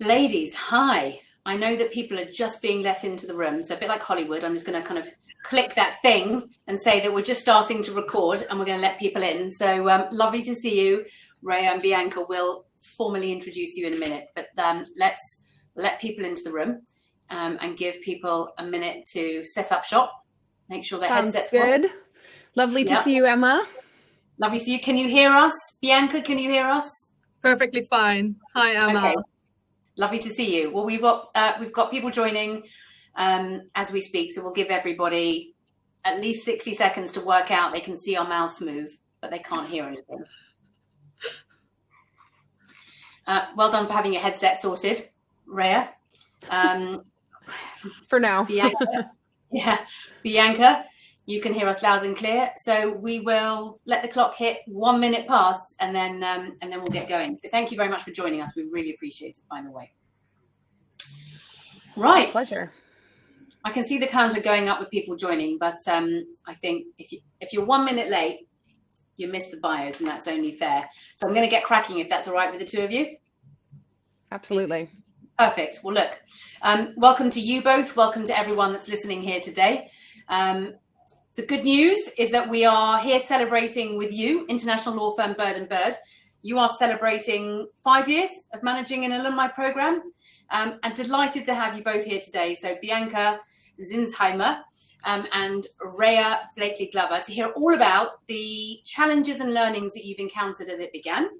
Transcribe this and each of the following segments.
Ladies, hi. I know that people are just being let into the room, so a bit like Hollywood, I'm just going to kind of click that thing and say that we're just starting to record and we're going to let people in. So lovely to see you, Ray and Bianca. Will formally introduce you in a minute, but let's let people into the room and give people a minute to set up shop, make sure their Sounds headsets work. good. Lovely to Yeah, see you, Emma. lovely to see you. Can you hear us? Bianca, can you hear us? Perfectly fine. Hi, Emma. Okay. Lovely to see you. Well, we've got people joining as we speak, so we'll give everybody at least 60 seconds to work out. They can see our mouse move, but they can't hear anything. Well done for having your headset sorted, Rhea. For now. Bianca, you can hear us loud and clear. So we will let the clock hit 1 minute past, and then we'll get going. So thank you very much for joining us. We really appreciate it, by the way. Right. My pleasure. I can see the counter going up with people joining, but I think if you're 1 minute late, you miss the bios, and that's only fair. So I'm going to get cracking if that's all right with the two of you. Absolutely. Perfect. Well, look, welcome to you both. Welcome to everyone that's listening here today. The good news is that we are here celebrating with you, international law firm Bird & Bird. You are celebrating 5 years of managing an alumni program, and delighted to have you both here today. So Bianca Zinsheimer and Rhea Blakely-Glover to hear all about the challenges and learnings that you've encountered as it began,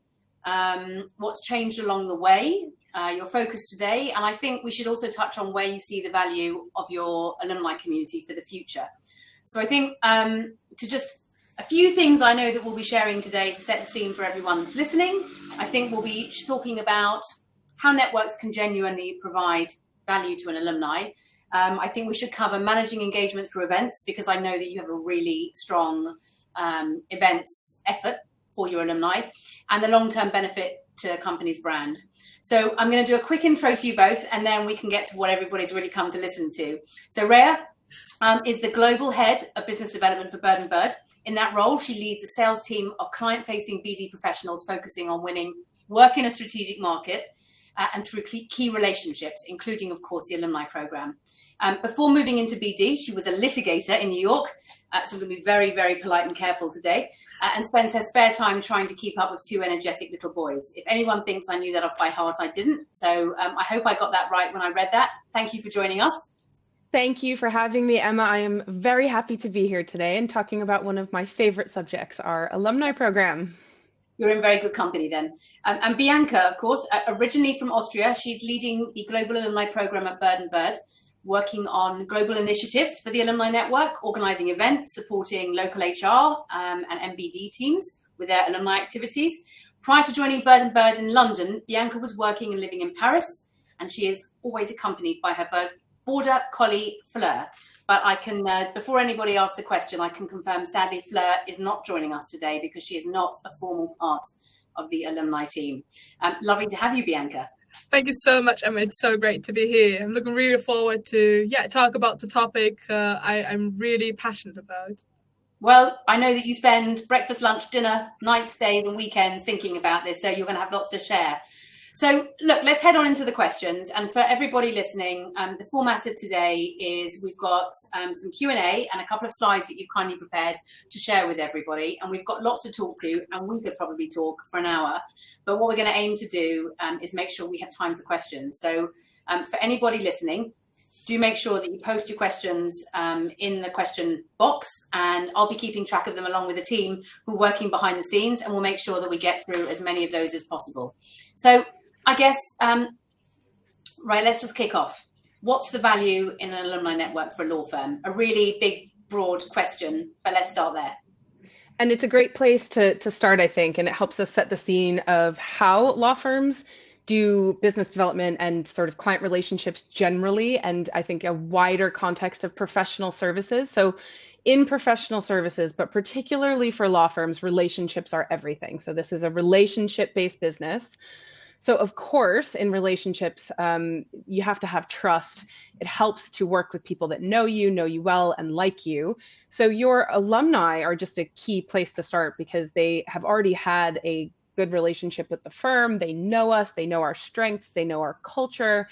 what's changed along the way, your focus today, and I think we should also touch on where you see the value of your alumni community for the future. So I think to just a few things I know that we'll be sharing today to set the scene for everyone that's listening. I think we'll be talking about how networks can genuinely provide value to an alumni. I think we should cover managing engagement through events, because I know that you have a really strong events effort for your alumni, and the long-term benefit to a company's brand. So I'm going to do a quick intro to you both, and then we can get to what everybody's really come to listen to. So Rhea is the global head of business development for Bird & Bird. In that role, she leads a sales team of client-facing BD professionals focusing on winning work in a strategic market and through key relationships, including, of course, the alumni program. Before moving into BD, she was a litigator in New York, so I'm going to be very, very polite and careful today, and spends her spare time trying to keep up with two energetic little boys. If anyone thinks I knew that off by heart, I didn't. So I hope I got that right when I read that. Thank you for joining us. Thank you for having me, Emma. I am very happy to be here today and talking about one of my favorite subjects, our alumni program. You're in very good company then. And Bianca, of course, originally from Austria, she's leading the global alumni program at Bird & Bird, working on global initiatives for the alumni network, organizing events, supporting local HR and MBD teams with their alumni activities. Prior to joining Bird & Bird in London, Bianca was working and living in Paris, and she is always accompanied by her border collie, Fleur. But I can, before anybody asks the question, I can confirm, sadly, Fleur is not joining us today because she is not a formal part of the alumni team. Lovely to have you, Bianca. Thank you so much, Emma. It's so great to be here. I'm looking really forward to talk about the topic I'm really passionate about. Well, I know that you spend breakfast, lunch, dinner, nights, days and weekends thinking about this, so you're going to have lots to share. So look, let's head on into the questions. And for everybody listening, the format of today is we've got some Q&A and a couple of slides that you've kindly prepared to share with everybody. And we've got lots to talk to, and we could probably talk for an hour. But what we're going to aim to do is make sure we have time for questions. So for anybody listening, do make sure that you post your questions in the question box, and I'll be keeping track of them along with the team who are working behind the scenes, and we'll make sure that we get through as many of those as possible. So I guess, right, let's just kick off. What's the value in an alumni network for a law firm? A really big, broad question, but let's start there. And it's a great place to start, I think, and it helps us set the scene of how law firms do business development and sort of client relationships generally, and I think a wider context of professional services. So in professional services, but particularly for law firms, relationships are everything. So this is a relationship-based business. So of course, in relationships, you have to have trust. It helps to work with people that know you well, and like you. So your alumni are just a key place to start because they have already had a good relationship with the firm. They know us, they know our strengths, they know our culture.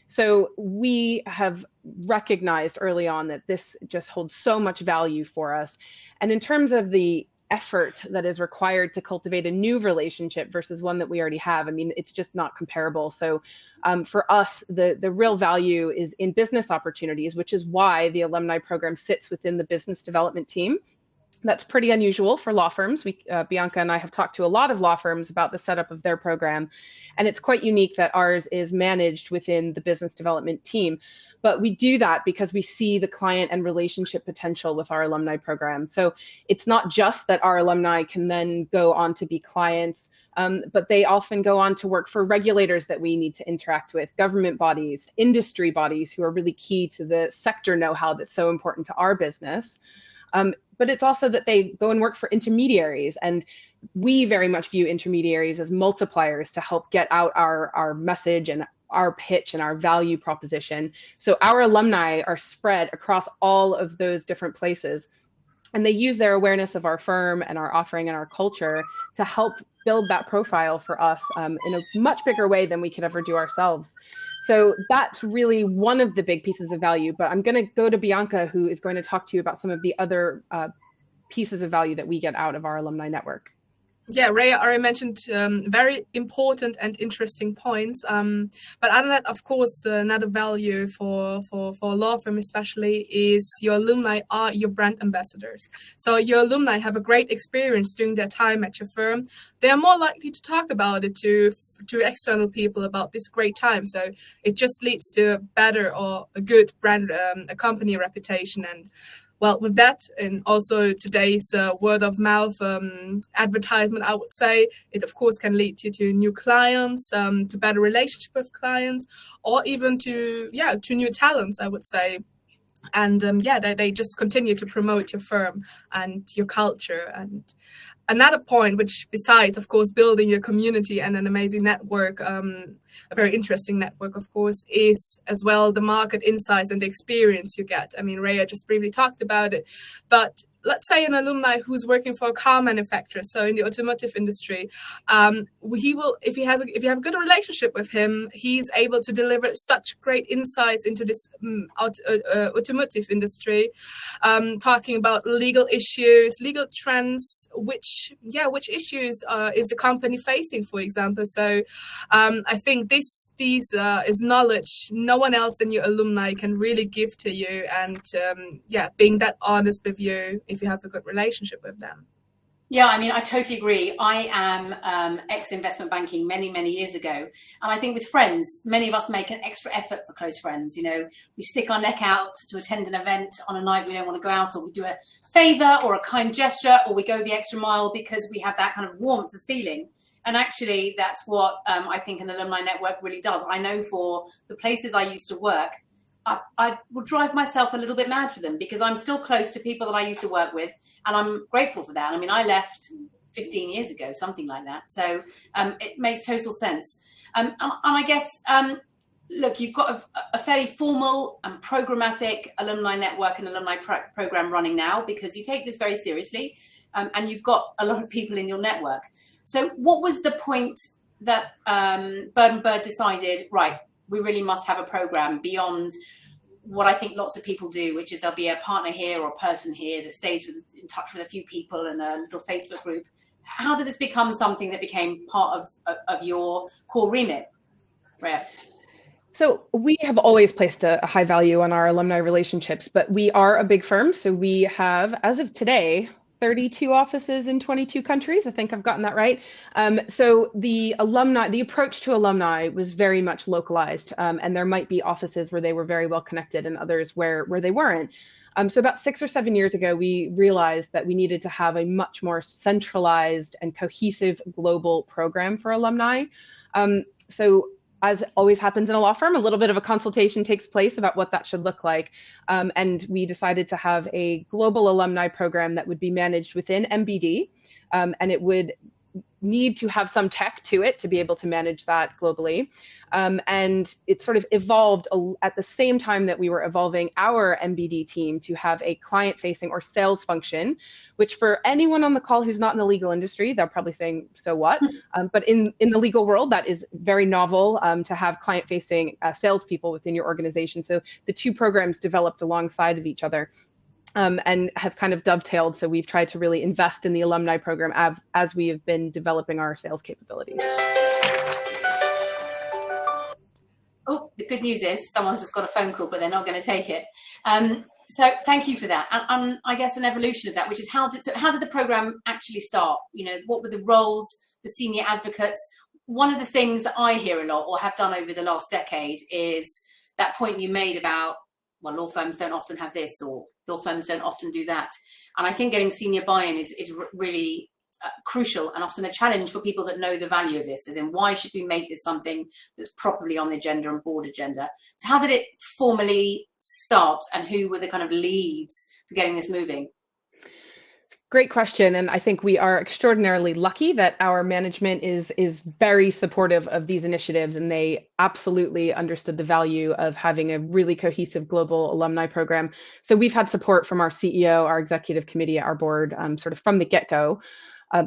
So we have recognized early on that this just holds so much value for us. And in terms of the effort that is required to cultivate a new relationship versus one that we already have, I mean, it's just not comparable. So for us, the real value is in business opportunities, which is why the alumni program sits within the business development team. That's pretty unusual for law firms. Bianca and I have talked to a lot of law firms about the setup of their program, and it's quite unique that ours is managed within the business development team. But we do that because we see the client and relationship potential with our alumni program. So it's not just that our alumni can then go on to be clients, but they often go on to work for regulators that we need to interact with, government bodies, industry bodies who are really key to the sector know-how that's so important to our business. But it's also that they go and work for intermediaries, and we very much view intermediaries as multipliers to help get out our message and our pitch and our value proposition. So our alumni are spread across all of those different places, and they use their awareness of our firm and our offering and our culture to help build that profile for us in a much bigger way than we could ever do ourselves. So that's really one of the big pieces of value. But I'm going to go to Bianca, who is going to talk to you about some of the other pieces of value that we get out of our alumni network. Yeah, Ray already mentioned very important and interesting points. But other than that, of course, another value for a law firm especially is your alumni are your brand ambassadors. So your alumni have a great experience during their time at your firm. They are more likely to talk about it to external people about this great time. So it just leads to a better or a good brand, a company reputation. And well, with that, and also today's word of mouth advertisement, I would say it, of course, can lead you to new clients, to better relationship with clients, or even to new talents, I would say. And they just continue to promote your firm and your culture. And another point, which besides, of course, building your community and an amazing network, a very interesting network, of course, is as well the market insights and the experience you get. I mean, Rhea just briefly talked about it, but let's say an alumni who's working for a car manufacturer, so in the automotive industry, he will, if you have a good relationship with him, he's able to deliver such great insights into this automotive industry, talking about legal issues, legal trends, which issues is the company facing, for example. So I think this is knowledge no one else than your alumni can really give to you, and being that honest with you if you have a good relationship with them. Yeah, I mean, I totally agree. I am ex-investment banking many, many years ago. And I think with friends, many of us make an extra effort for close friends. You know, we stick our neck out to attend an event on a night we don't want to go out, or we do a favor or a kind gesture, or we go the extra mile because we have that kind of warmth of feeling. And actually, that's what I think an alumni network really does. I know for the places I used to work, I would drive myself a little bit mad for them, because I'm still close to people that I used to work with, and I'm grateful for that. I mean, I left 15 years ago, something like that. So it makes total sense. And I guess, look, you've got a fairly formal and programmatic alumni network and alumni program running now, because you take this very seriously, and you've got a lot of people in your network. So what was the point that Bird & Bird decided, right, we really must have a program beyond what I think lots of people do, which is there'll be a partner here or a person here that stays in touch with a few people in a little Facebook group? How did this become something that became part of your core remit, Rhea? So we have always placed a high value on our alumni relationships, but we are a big firm. So we have, as of today, 32 offices in 22 countries. I think I've gotten that right. So the approach to alumni was very much localized, and there might be offices where they were very well connected and others where they weren't. So about 6 or 7 years ago, we realized that we needed to have a much more centralized and cohesive global program for alumni. So as always happens in a law firm, a little bit of a consultation takes place about what that should look like. And we decided to have a global alumni program that would be managed within MBD. And it would need to have some tech to it to be able to manage that globally. And it sort of evolved at the same time that we were evolving our MBD team to have a client-facing or sales function, which for anyone on the call who's not in the legal industry, they're probably saying, so what? But in the legal world, that is very novel to have client-facing salespeople within your organization. So the two programs developed alongside of each other. And have kind of dovetailed. So we've tried to really invest in the alumni program as we have been developing our sales capabilities. Oh, the good news is someone's just got a phone call, but they're not going to take it. So thank you for that. And I guess an evolution of that, which is how did the program actually start? You know, what were the roles, the senior advocates? One of the things that I hear a lot or have done over the last decade is that point you made about, well, law firms don't often have this, or law firms don't often do that. And I think getting senior buy-in is really crucial and often a challenge for people that know the value of this, as in why should we make this something that's properly on the agenda and board agenda. So how did it formally start, and who were the kind of leads for getting this moving? Great question. And I think we are extraordinarily lucky that our management is very supportive of these initiatives, and they absolutely understood the value of having a really cohesive global alumni program. So we've had support from our CEO, our executive committee, our board, sort of from the get-go.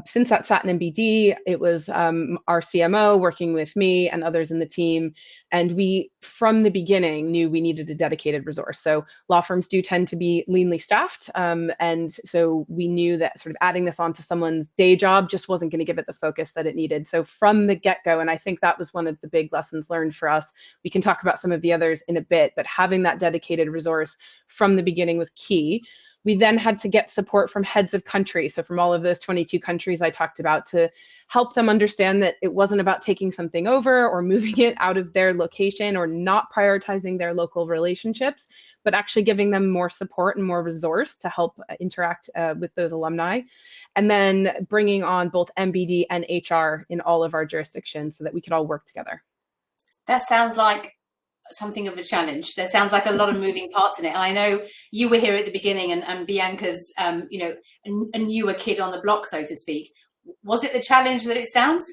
Since at Satin MBD, it was our CMO working with me and others in the team. And we, from the beginning, knew we needed a dedicated resource. So law firms do tend to be leanly staffed. And so we knew that sort of adding this onto someone's day job just wasn't going to give it the focus that it needed. So from the get-go, and I think that was one of the big lessons learned for us. We can talk about some of the others in a bit, but having that dedicated resource from the beginning was key. We then had to get support from heads of country. So from all of those 22 countries I talked about, to help them understand that it wasn't about taking something over or moving it out of their location or not prioritizing their local relationships, but actually giving them more support and more resource to help interact with those alumni. And then bringing on both MBD and HR in all of our jurisdictions so that we could all work together. That sounds like something of a challenge. There sounds like a lot of moving parts in it. And I know you were here at the beginning, and Bianca's, you know, a newer kid on the block, so to speak. Was it the challenge that it sounds?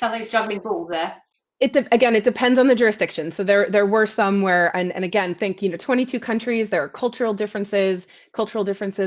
Sounds like juggling balls there. Again, it depends on the jurisdiction. So there were some where, and again, think, 22 countries, there are cultural differences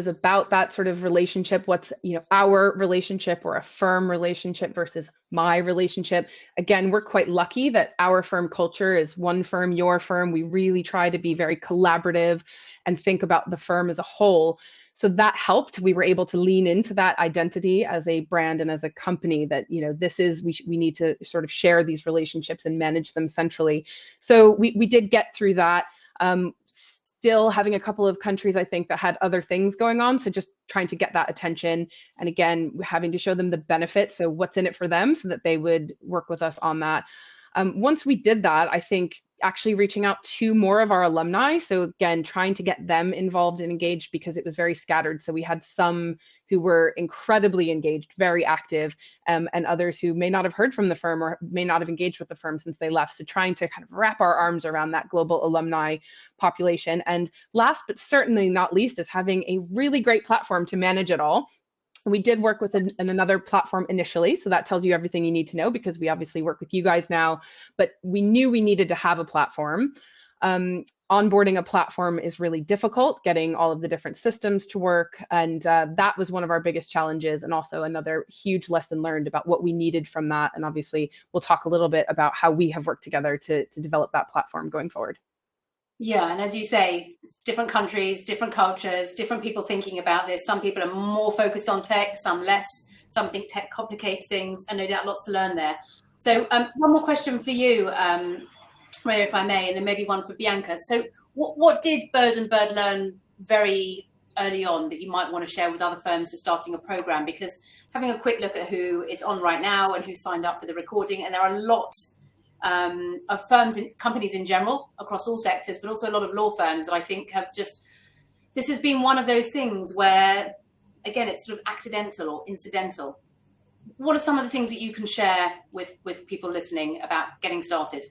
about that sort of relationship. What's, our relationship or a firm relationship versus my relationship. Again, we're quite lucky that our firm culture is one firm, your firm. We really try to be very collaborative and think about the firm as a whole. So that helped. We were able to lean into that identity as a brand and as a company that, this is, we need to sort of share these relationships and manage them centrally. So we did get through that. Still having a couple of countries, I think, that had other things going on. So just trying to get that attention. And again, having to show them the benefits. So what's in it for them so that they would work with us on that. Once we did that, I think actually reaching out to more of our alumni. So again, trying to get them involved and engaged, because it was very scattered. So we had some who were incredibly engaged, very active, and others who may not have heard from the firm or may not have engaged with the firm since they left. So trying to kind of wrap our arms around that global alumni population. And last but certainly not least is having a really great platform to manage it all. We did work with another platform initially, so that tells you everything you need to know, because we obviously work with you guys now, but we knew we needed to have a platform. Onboarding a platform is really difficult, getting all of the different systems to work, and that was one of our biggest challenges, and also another huge lesson learned about what we needed from that. And obviously, we'll talk a little bit about how we have worked together to develop that platform going forward. Yeah, and as you say, different countries, different cultures, different people thinking about this. Some people are more focused on tech, some less. Some think tech complicates things, and no doubt lots to learn there. So one more question for you, Maria, if I may, and then maybe one for Bianca. So what did Bird & Bird learn very early on that you might want to share with other firms just starting a program? Because having a quick look at who is on right now and who signed up for the recording, and there are lots of firms and companies in general across all sectors, but also a lot of law firms that I think have just, this has been one of those things where, again, it's sort of accidental or incidental. What are some of the things that you can share with people listening about getting started?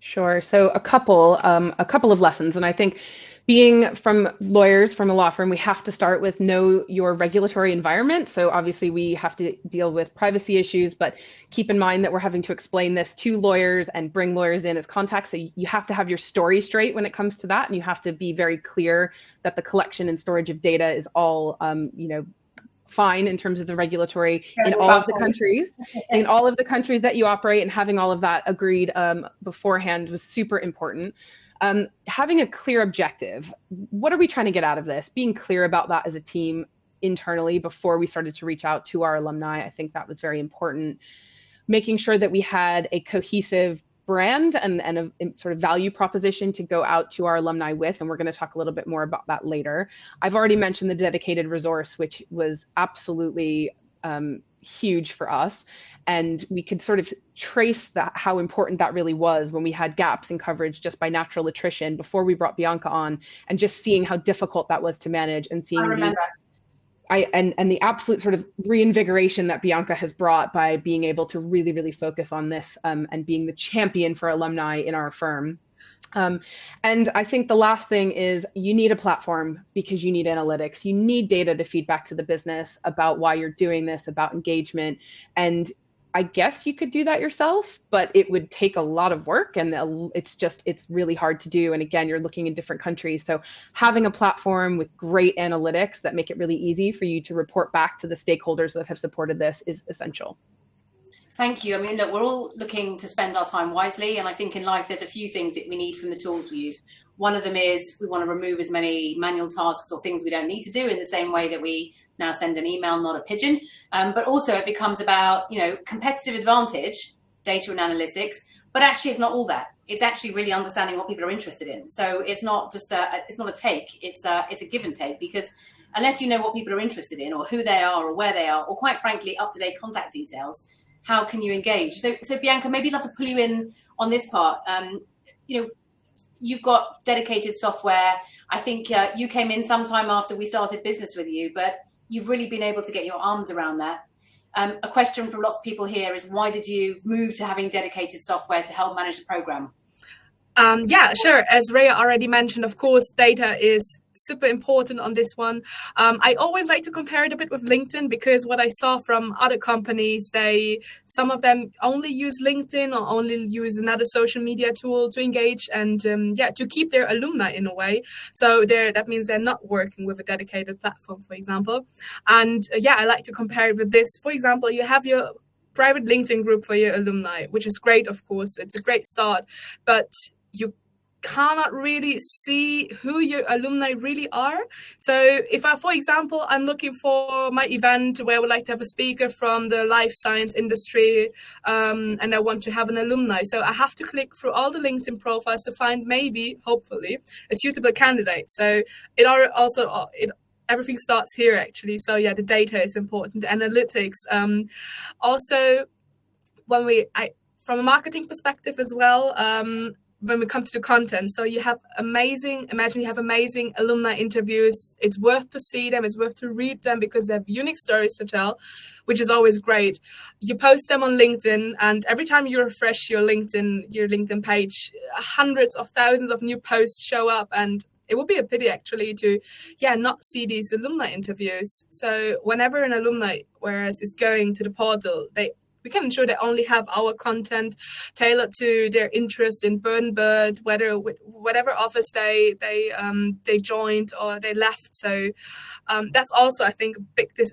Sure. So a couple of lessons, and I think being from lawyers from a law firm, we have to start with know your regulatory environment. So obviously we have to deal with privacy issues, but keep in mind that we're having to explain this to lawyers and bring lawyers in as contacts. So you have to have your story straight when it comes to that. And you have to be very clear that the collection and storage of data is all, fine in terms of the regulatory in all of the countries, in all of the countries that you operate, and having all of that agreed beforehand was super important. Having a clear objective. What are we trying to get out of this? Being clear about that as a team internally before we started to reach out to our alumni. I think that was very important. Making sure that we had a cohesive brand and a sort of value proposition to go out to our alumni with, and we're going to talk a little bit more about that later. I've already mentioned the dedicated resource, which was absolutely huge for us, and we could sort of trace that, how important that really was when we had gaps in coverage just by natural attrition before we brought Bianca on, and just seeing how difficult that was to manage, and seeing the absolute sort of reinvigoration that Bianca has brought by being able to really, really focus on this and being the champion for alumni in our firm. And I think the last thing is you need a platform because you need analytics. You need data to feed back to the business about why you're doing this, about engagement. And I guess you could do that yourself, but it would take a lot of work, and it's really hard to do. And again, you're looking in different countries. So having a platform with great analytics that make it really easy for you to report back to the stakeholders that have supported this is essential. Thank you. I mean, look, we're all looking to spend our time wisely. And I think in life, there's a few things that we need from the tools we use. One of them is we want to remove as many manual tasks or things we don't need to do, in the same way that we now send an email, not a pigeon. But also it becomes about, competitive advantage, data and analytics, but actually it's not all that. It's actually really understanding what people are interested in. So it's not just it's not a take, it's a give and take, because unless you know what people are interested in or who they are or where they are, or quite frankly, up-to-date contact details, how can you engage? So Bianca, maybe I'd love to pull you in on this part. You've got dedicated software. I think you came in sometime after we started business with you, but you've really been able to get your arms around that. A question from lots of people here is, why did you move to having dedicated software to help manage the program? Yeah, sure. As Rhea already mentioned, of course, data is super important on this one. I always like to compare it a bit with LinkedIn, because what I saw from other companies, some of them only use LinkedIn or only use another social media tool to engage and to keep their alumni in a way. So that means they're not working with a dedicated platform, for example. And I like to compare it with this. For example, you have your private LinkedIn group for your alumni, which is great, of course. It's a great start, but you cannot really see who your alumni really are. So if for example, I'm looking for my event where I would like to have a speaker from the life science industry, and I want to have an alumni. So I have to click through all the LinkedIn profiles to find hopefully, a suitable candidate. So everything starts here, actually. So the data is important. Analytics. Also, from a marketing perspective as well, when we come to the content. So you have amazing alumni interviews. It's worth to see them. It's worth to read them because they have unique stories to tell, which is always great. You post them on LinkedIn, and every time you refresh your LinkedIn page, hundreds of thousands of new posts show up, and it would be a pity actually to not see these alumni interviews. So whenever an alumni is going to the portal, we can ensure they only have our content tailored to their interest in Bird & Bird, whatever office they joined or they left. So that's also, I think,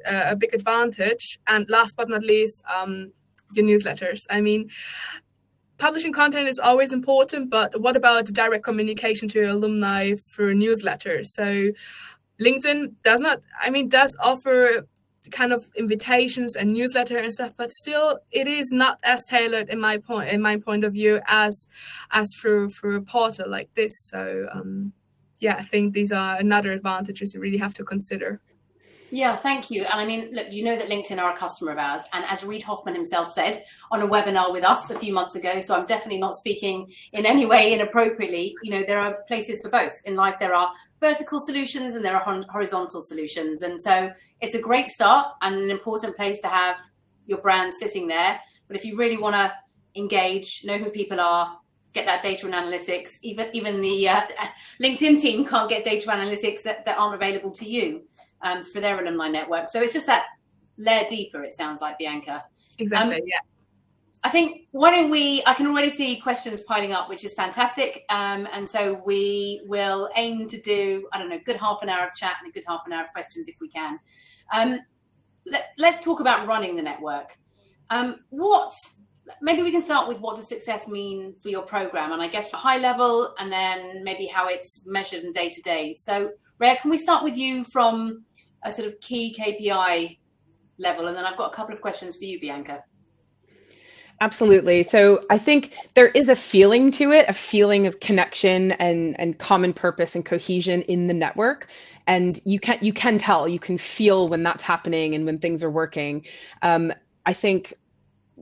a big advantage. And last but not least, your newsletters. I mean, publishing content is always important, but what about direct communication to your alumni through newsletters? So LinkedIn does offer kind of invitations and newsletter and stuff, but still it is not as tailored in my point of view as through a portal like this. So I think these are another advantages you really have to consider. Yeah, thank you. And I mean, look, you know that LinkedIn are a customer of ours. And as Reid Hoffman himself said on a webinar with us a few months ago, so I'm definitely not speaking in any way inappropriately, there are places for both. In life, there are vertical solutions and there are horizontal solutions. And so it's a great start and an important place to have your brand sitting there. But if you really want to engage, know who people are, get that data and analytics. Even the LinkedIn team can't get data analytics that aren't available to you for their alumni network. So it's just that layer deeper, it sounds like, Bianca. Exactly, yeah. I think, I can already see questions piling up, which is fantastic. And so we will aim to do, I don't know, a good half an hour of chat and a good half an hour of questions if we can. Let's talk about running the network. Maybe we can start with, what does success mean for your program? And I guess for high level, and then maybe how it's measured in day to day. So Rhea, can we start with you from a sort of key KPI level? And then I've got a couple of questions for you, Bianca. Absolutely. So I think there is a feeling to it, a feeling of connection and common purpose and cohesion in the network. And you can tell, you can feel when that's happening and when things are working. I think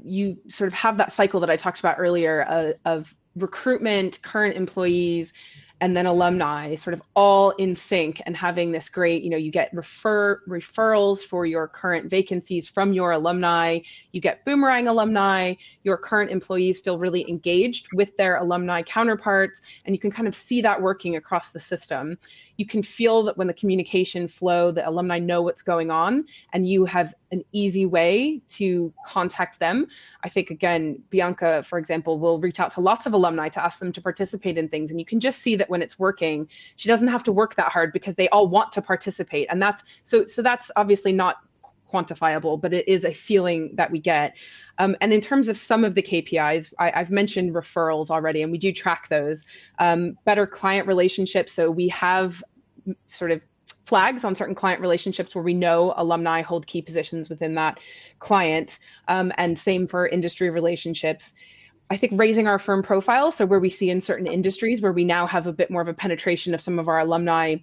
you sort of have that cycle that I talked about earlier of recruitment, current employees, and then alumni sort of all in sync and having this great, you get referrals for your current vacancies from your alumni, you get boomerang alumni, your current employees feel really engaged with their alumni counterparts, and you can kind of see that working across the system. You can feel that when the communication flow, the alumni know what's going on, and you have an easy way to contact them. I think, again, Bianca, for example, will reach out to lots of alumni to ask them to participate in things. And you can just see that when it's working, she doesn't have to work that hard because they all want to participate. And that's obviously not quantifiable, but it is a feeling that we get. And in terms of some of the KPIs, I've mentioned referrals already, and we do track those. Better client relationships. So we have sort of flags on certain client relationships where we know alumni hold key positions within that client, and same for industry relationships. I think raising our firm profile, so where we see in certain industries where we now have a bit more of a penetration of some of our alumni,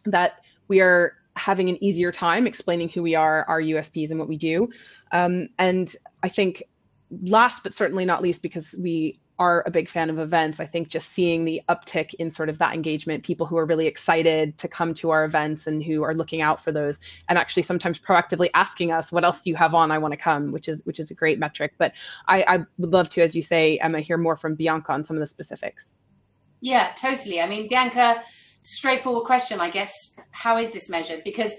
that we are having an easier time explaining who we are, our USPs and what we do. And I think last but certainly not least, because we are a big fan of events, I think just seeing the uptick in sort of that engagement, people who are really excited to come to our events and who are looking out for those, and actually sometimes proactively asking us, what else do you have on? I want to come, which is a great metric. But I would love to, as you say, Emma, hear more from Bianca on some of the specifics. Yeah, totally. I mean, Bianca, straightforward question, I guess. How is this measured? Because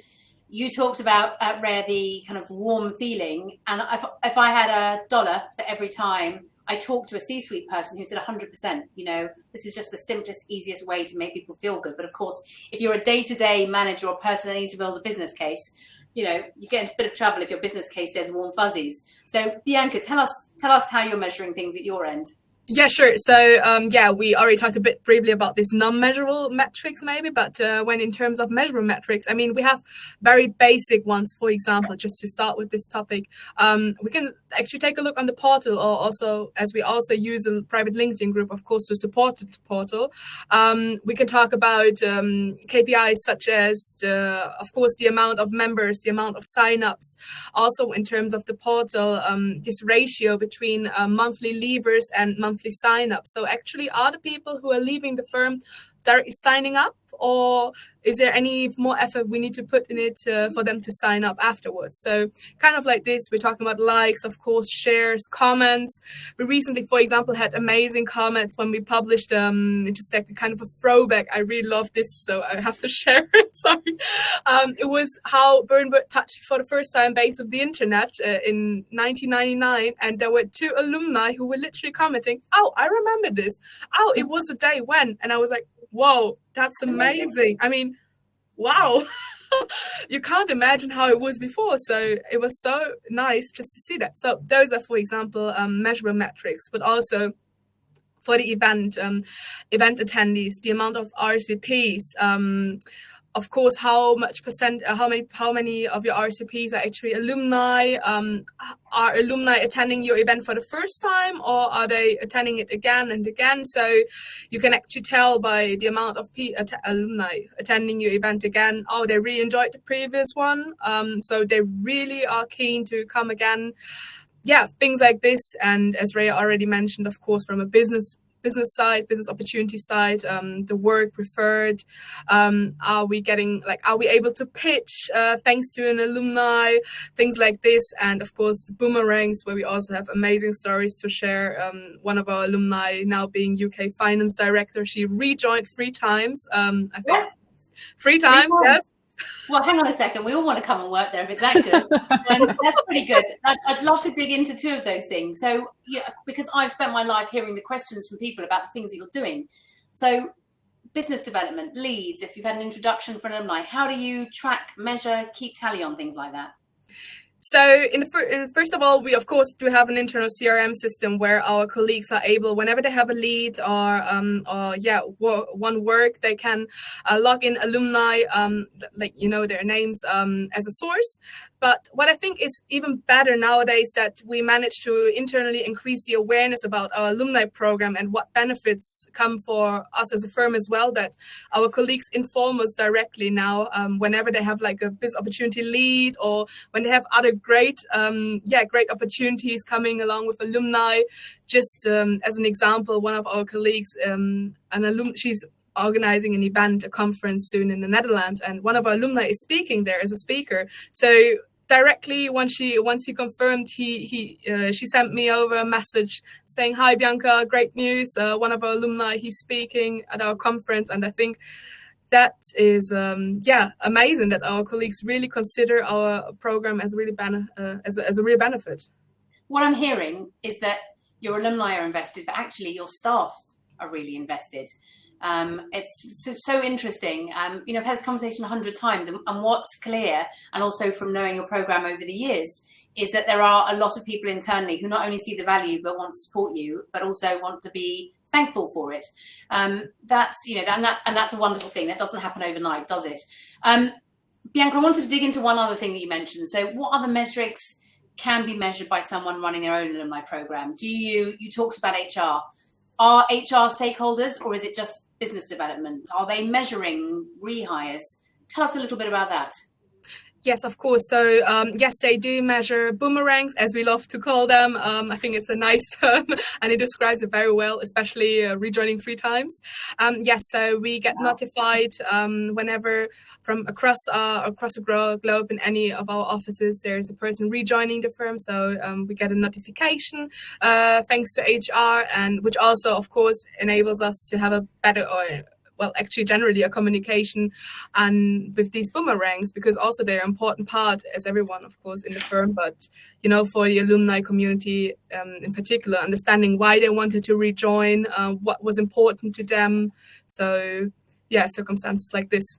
you talked about, Rhea, the kind of warm feeling. And if I had $1 for every time I talked to a C-suite person who said 100%, this is just the simplest, easiest way to make people feel good. But of course, if you're a day-to-day manager or person that needs to build a business case, you get into a bit of trouble if your business case says warm fuzzies. So Bianca, tell us how you're measuring things at your end. Yeah, sure. So, we already talked a bit briefly about these non-measurable metrics maybe, but when in terms of measurable metrics, I mean, we have very basic ones. For example, just to start with this topic, we can actually take a look on the portal, or also, as we also use a private LinkedIn group, of course, to support the portal. We can talk about KPIs such as, of course, the amount of members, the amount of signups. Also, in terms of the portal, this ratio between monthly leavers and monthly sign up. So actually, are the people who are leaving the firm directly signing up, or is there any more effort we need to put in it for them to sign up afterwards? So kind of like this, we're talking about likes, of course, shares, comments. We recently, for example, had amazing comments when we published just like kind of a throwback. I really love this, so I have to share it. Sorry. It was how Bernburg touched for the first time base with the internet in 1999. And there were 2 alumni who were literally commenting, "Oh, I remember this. Oh, it was the day when." And I was like, whoa, that's amazing. I mean, wow. You can't imagine how it was before. So it was so nice just to see that. So those are, for example, measurable metrics, but also for the event attendees, the amount of RSVPs, of course, how many of your RSVPs are actually alumni? Are alumni attending your event for the first time, or are they attending it again and again? So you can actually tell by the amount of alumni attending your event again. Oh, they really enjoyed the previous one, so they really are keen to come again. Yeah, things like this. And as Rhea already mentioned, of course, from a business business side, business opportunity side, the work preferred? Are we able to pitch thanks to an alumni, things like this? And of course, the boomerangs, where we also have amazing stories to share. One of our alumni now being UK finance director, she rejoined 3 times. I think Yes. 3 times, yes. Well, hang on a second. We all want to come and work there if it's that good. That's pretty good. I'd love to dig into 2 of those things. So, yeah, because I've spent my life hearing the questions from people about the things that you're doing. So, business development, leads, if you've had an introduction for an alumni, how do you track, measure, keep tally on things like that? So first of all, we of course do have an internal CRM system where our colleagues are able, whenever they have a lead or one work, they can log in alumni, their names as a source. But what I think is even better nowadays, that we manage to internally increase the awareness about our alumni program and what benefits come for us as a firm as well, that our colleagues inform us directly now whenever they have like a business opportunity lead, or when they have other great opportunities coming along with alumni. Just as an example, one of our colleagues, she's organizing an event, a conference soon in the Netherlands, and one of our alumni is speaking there as a speaker. So directly, once he confirmed, she sent me over a message saying, "Hi Bianca, great news! One of our alumni, he's speaking at our conference." And I think that is amazing that our colleagues really consider our program as really as a real benefit. What I'm hearing is that your alumni are invested, but actually your staff are really invested. It's so interesting. I've had this conversation 100 times, and what's clear, and also from knowing your program over the years, is that there are a lot of people internally who not only see the value but want to support you, but also want to be thankful for it. That's a wonderful thing. That doesn't happen overnight, does it? Bianca, I wanted to dig into one other thing that you mentioned. So, what other metrics can be measured by someone running their own alumni program? You talked about HR. Are HR stakeholders, or is it just business development? Are they measuring rehires? Tell us a little bit about that. Yes, of course. So yes, they do measure boomerangs, as we love to call them. I think it's a nice term and it describes it very well, especially rejoining 3 times. Yes, so we get notified whenever from across the globe in any of our offices there's a person rejoining the firm. So we get a notification thanks to HR, and which also, of course, enables us to have a better generally a communication and with these boomerangs, because also they're an important part, as everyone, of course, in the firm, but for the alumni community in particular, understanding why they wanted to rejoin, what was important to them. So circumstances like this.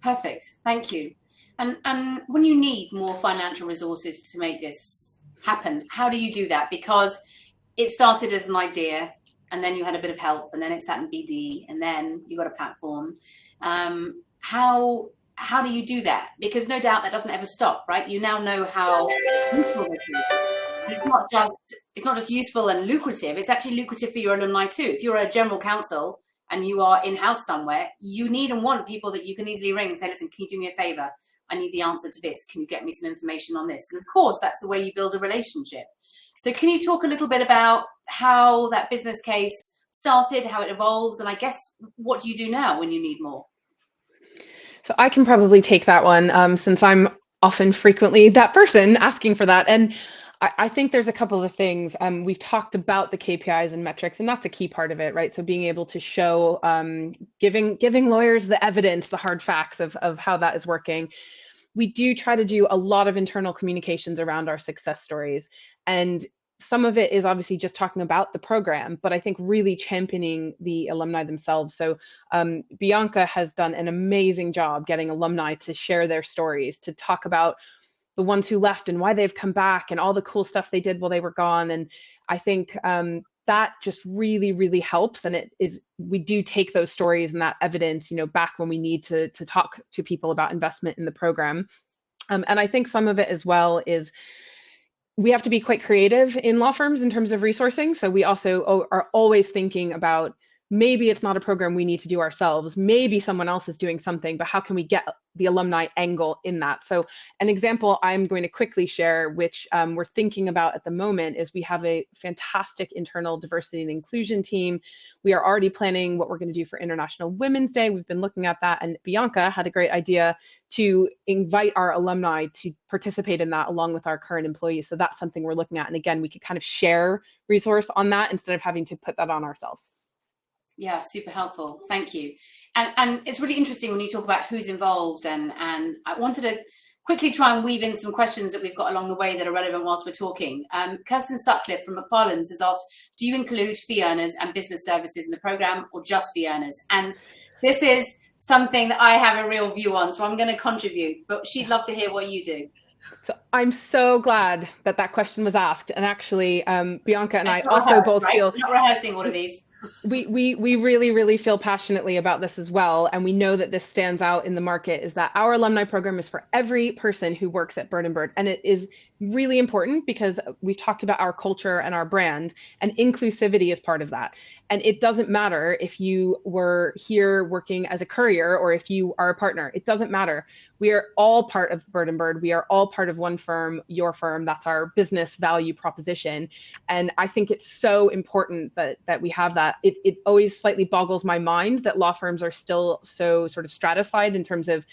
Perfect, thank you. And when you need more financial resources to make this happen, how do you do that? Because it started as an idea, and then you had a bit of help, and then it sat in BD, and then you got a platform. How do you do that? Because no doubt that doesn't ever stop, right? You now know how useful it is. And it's not just useful and lucrative, it's actually lucrative for your alumni too. If you're a general counsel and you are in-house somewhere, you need and want people that you can easily ring and say, "Listen, can you do me a favor? I need the answer to this. Can you get me some information on this?" And of course, that's the way you build a relationship. So can you talk a little bit about how that business case started, how it evolves, and I guess what do you do now when you need more? So I can probably take that one since I'm often frequently that person asking for that. And I think there's a couple of things. We've talked about the KPIs and metrics, and that's a key part of it, right? So being able to show, giving lawyers the evidence, the hard facts of how that is working. We do try to do a lot of internal communications around our success stories. And some of it is obviously just talking about the program, but I think really championing the alumni themselves. So Bianca has done an amazing job getting alumni to share their stories, to talk about the ones who left and why they've come back and all the cool stuff they did while they were gone. And I think that just really, really helps. And we do take those stories and that evidence, back when we need to talk to people about investment in the program. And I think some of it as well is we have to be quite creative in law firms in terms of resourcing. So we also are always thinking about maybe it's not a program we need to do ourselves. Maybe someone else is doing something, but how can we get the alumni angle in that? So an example I'm going to quickly share, which we're thinking about at the moment, is we have a fantastic internal diversity and inclusion team. We are already planning what we're going to do for International Women's Day. We've been looking at that, and Bianca had a great idea to invite our alumni to participate in that along with our current employees. So that's something we're looking at. And again, we could kind of share resource on that instead of having to put that on ourselves. Yeah, super helpful. Thank you. And it's really interesting when you talk about who's involved, and I wanted to quickly try and weave in some questions that we've got along the way that are relevant whilst we're talking. Kirsten Sutcliffe from McFarland's has asked, do you include fee earners and business services in the program, or just fee earners? And this is something that I have a real view on, so I'm going to contribute, but she'd love to hear what you do. So I'm so glad that that question was asked. And actually, Bianca and I also rehearsed, both right? feel... We're not rehearsing all of these. We really, really feel passionately about this as well. And we know that this stands out in the market, is that our alumni program is for every person who works at Bird & Bird. And it is really important because we've talked about our culture and our brand, and inclusivity is part of that. And it doesn't matter if you were here working as a courier or if you are a partner. It doesn't matter. We are all part of Bird & Bird. We are all part of one firm, your firm. That's our business value proposition. And I think it's so important that we have that. It always slightly boggles my mind that law firms are still so sort of stratified in terms of,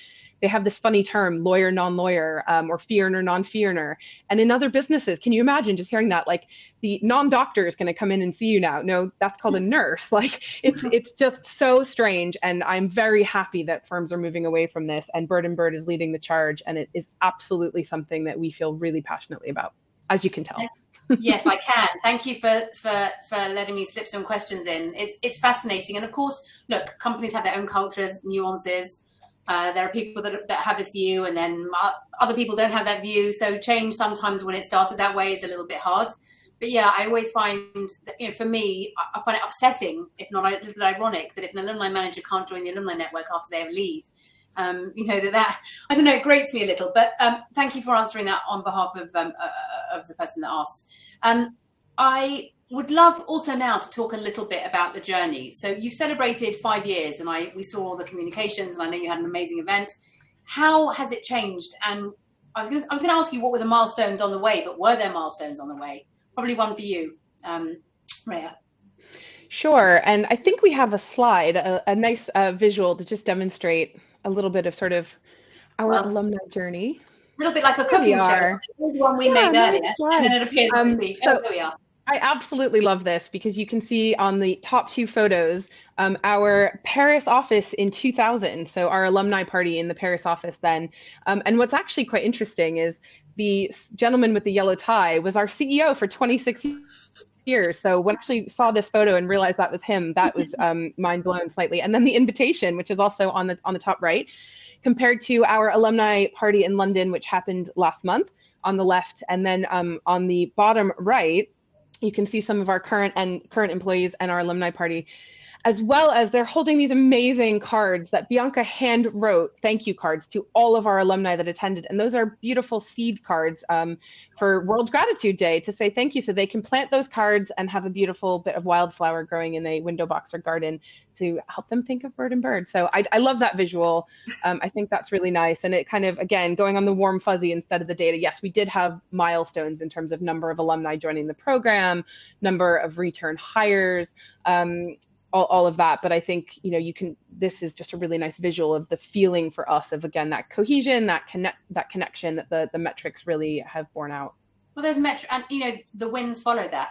they have this funny term, lawyer, non-lawyer, or fee earner, non-fee earner. And in other businesses, can you imagine just hearing that? Like, the non-doctor is going to come in and see you now. No, that's called a nurse. Like, it's just so strange. And I'm very happy that firms are moving away from this, and Bird & Bird is leading the charge. And it is absolutely something that we feel really passionately about, as you can tell. Yes, I can. Thank you for letting me slip some questions in. It's fascinating. And of course, look, companies have their own cultures, nuances. There are people that have this view, and then other people don't have that view. So change sometimes, when it started that way, is a little bit hard. But yeah, I always find that, for me, I find it upsetting, if not a little bit ironic, that if an alumni manager can't join the alumni network after they leave, that I don't know, it grates me a little. But thank you for answering that on behalf of the person that asked. I would love also now to talk a little bit about the journey. So you celebrated 5 years, and we saw all the communications, and I know you had an amazing event. How has it changed? And I was going to ask you what were the milestones on the way, but were there milestones on the way? Probably one for you, Rhea. Sure. And I think we have a slide, a nice visual to just demonstrate a little bit of sort of our alumni journey. A little bit like a cooking show. The one we made earlier, and then it appears on the screen. So there we are. I absolutely love this, because you can see on the top two photos our Paris office in 2000. So our alumni party in the Paris office then. And what's actually quite interesting is the gentleman with the yellow tie was our CEO for 26 years. So when I actually saw this photo and realized that was him, that was mind blown slightly. And then the invitation, which is also on the top right, compared to our alumni party in London, which happened last month, on the left. And then on the bottom right, you can see some of our current employees and our alumni party, as well as they're holding these amazing cards that Bianca hand wrote, thank you cards, to all of our alumni that attended. And those are beautiful seed cards for World Gratitude Day, to say thank you. So they can plant those cards and have a beautiful bit of wildflower growing in a window box or garden to help them think of Bird & Bird. So I love that visual. I think that's really nice. And it kind of, again, going on the warm fuzzy instead of the data. Yes, we did have milestones in terms of number of alumni joining the program, number of return hires, all of that. But I think, this is just a really nice visual of the feeling for us of, again, that cohesion, that connection that the metrics really have borne out. Well, there's metric, and the wins follow that.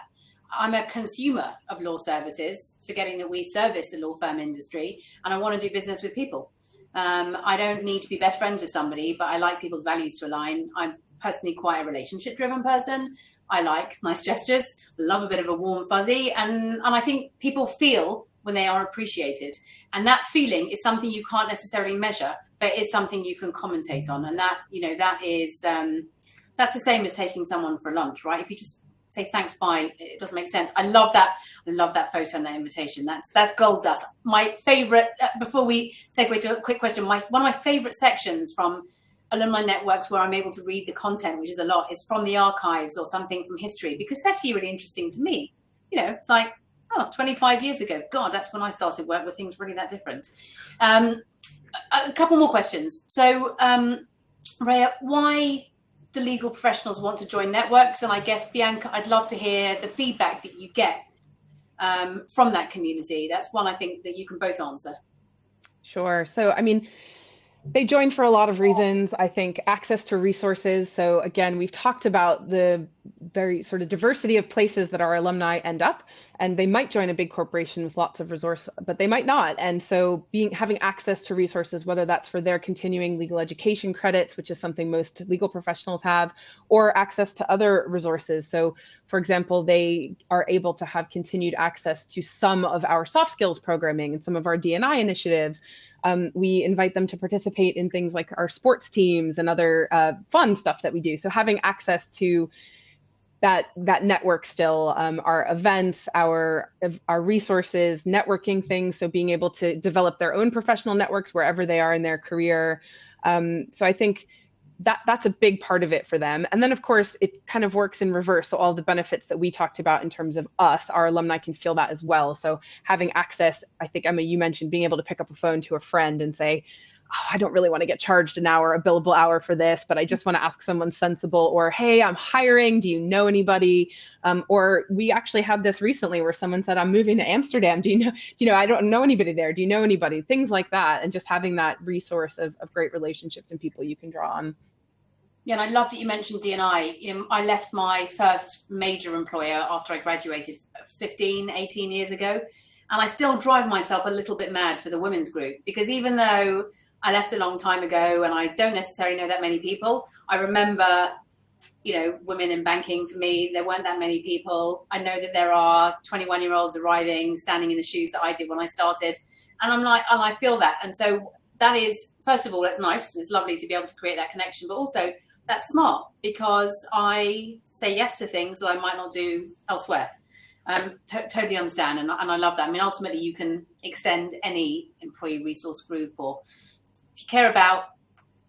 I'm a consumer of law services, forgetting that we service the law firm industry, and I want to do business with people. I don't need to be best friends with somebody, but I like people's values to align. I'm personally quite a relationship-driven person. I like nice gestures, love a bit of a warm fuzzy, and I think people feel when they are appreciated. And that feeling is something you can't necessarily measure, but it's something you can commentate on. And that, that is, that's the same as taking someone for lunch, right? If you just say thanks, bye, it doesn't make sense. I love that photo and that invitation. That's gold dust. My favorite, before we segue to a quick question, one of my favorite sections from alumni networks where I'm able to read the content, which is a lot, is from the archives or something from history, because it's actually really interesting to me. It's like, Oh, 25 years ago. God, that's when I started work. Were things really that different? A couple more questions. So, Rhea, why do legal professionals want to join networks? And I guess, Bianca, I'd love to hear the feedback that you get from that community. That's one I think that you can both answer. Sure. So, I mean, they join for a lot of reasons. I think access to resources. So again, we've talked about the very sort of diversity of places that our alumni end up, and they might join a big corporation with lots of resource, but they might not. And so having access to resources, whether that's for their continuing legal education credits, which is something most legal professionals have, or access to other resources. So for example, they are able to have continued access to some of our soft skills programming and some of our D&I initiatives. We invite them to participate in things like our sports teams and other fun stuff that we do. So having access to that network still, our events, our resources, networking things. So being able to develop their own professional networks wherever they are in their career. So I think that's a big part of it for them. And then of course it kind of works in reverse. So all the benefits that we talked about in terms of us, our alumni can feel that as well. So having access, I think Emma, you mentioned being able to pick up a phone to a friend and say, oh, I don't really want to get charged an hour, a billable hour for this, but I just want to ask someone sensible, or, hey, I'm hiring, do you know anybody? Or we actually had this recently where someone said, I'm moving to Amsterdam. Do you know, I don't know anybody there. Do you know anybody? Things like that. And just having that resource of great relationships and people you can draw on. Yeah, and I love that you mentioned D&I. You know, I left my first major employer after I graduated 15, 18 years ago. And I still drive myself a little bit mad for the women's group, because even though I left a long time ago and I don't necessarily know that many people, I remember, you know, women in banking, for me, there weren't that many people. I know that there are 21-year-olds arriving, standing in the shoes that I did when I started. And I'm like, and I feel that. And so that is, first of all, that's nice. It's lovely to be able to create that connection, but also that's smart, because I say yes to things that I might not do elsewhere. Totally understand. And I love that. I mean, ultimately, you can extend any employee resource group, or if you care about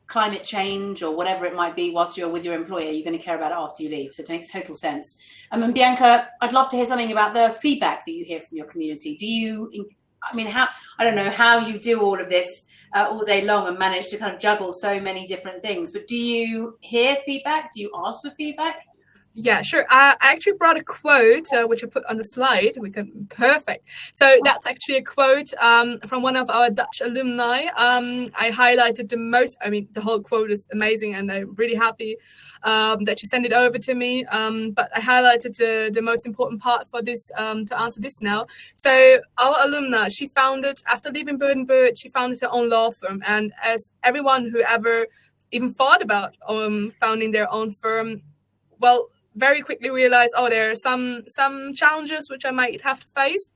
climate change or whatever it might be whilst you're with your employer, you're going to care about it after you leave. So it makes total sense. And Bianca, I'd love to hear something about the feedback that you hear from your community. Do you, I mean, how, I don't know how you do all of this all day long and manage to kind of juggle so many different things, but do you hear feedback? Do you ask for feedback? Yeah, sure. I actually brought a quote, which I put on the slide. Perfect. So that's actually a quote from one of our Dutch alumni. I highlighted the whole quote is amazing, and I'm really happy that she sent it over to me. But I highlighted the most important part for this to answer this now. So our alumna, she founded, after leaving Bird & Bird, she founded her own law firm. And as everyone who ever even thought about founding their own firm, well, very quickly realized, there are some challenges which I might have to face,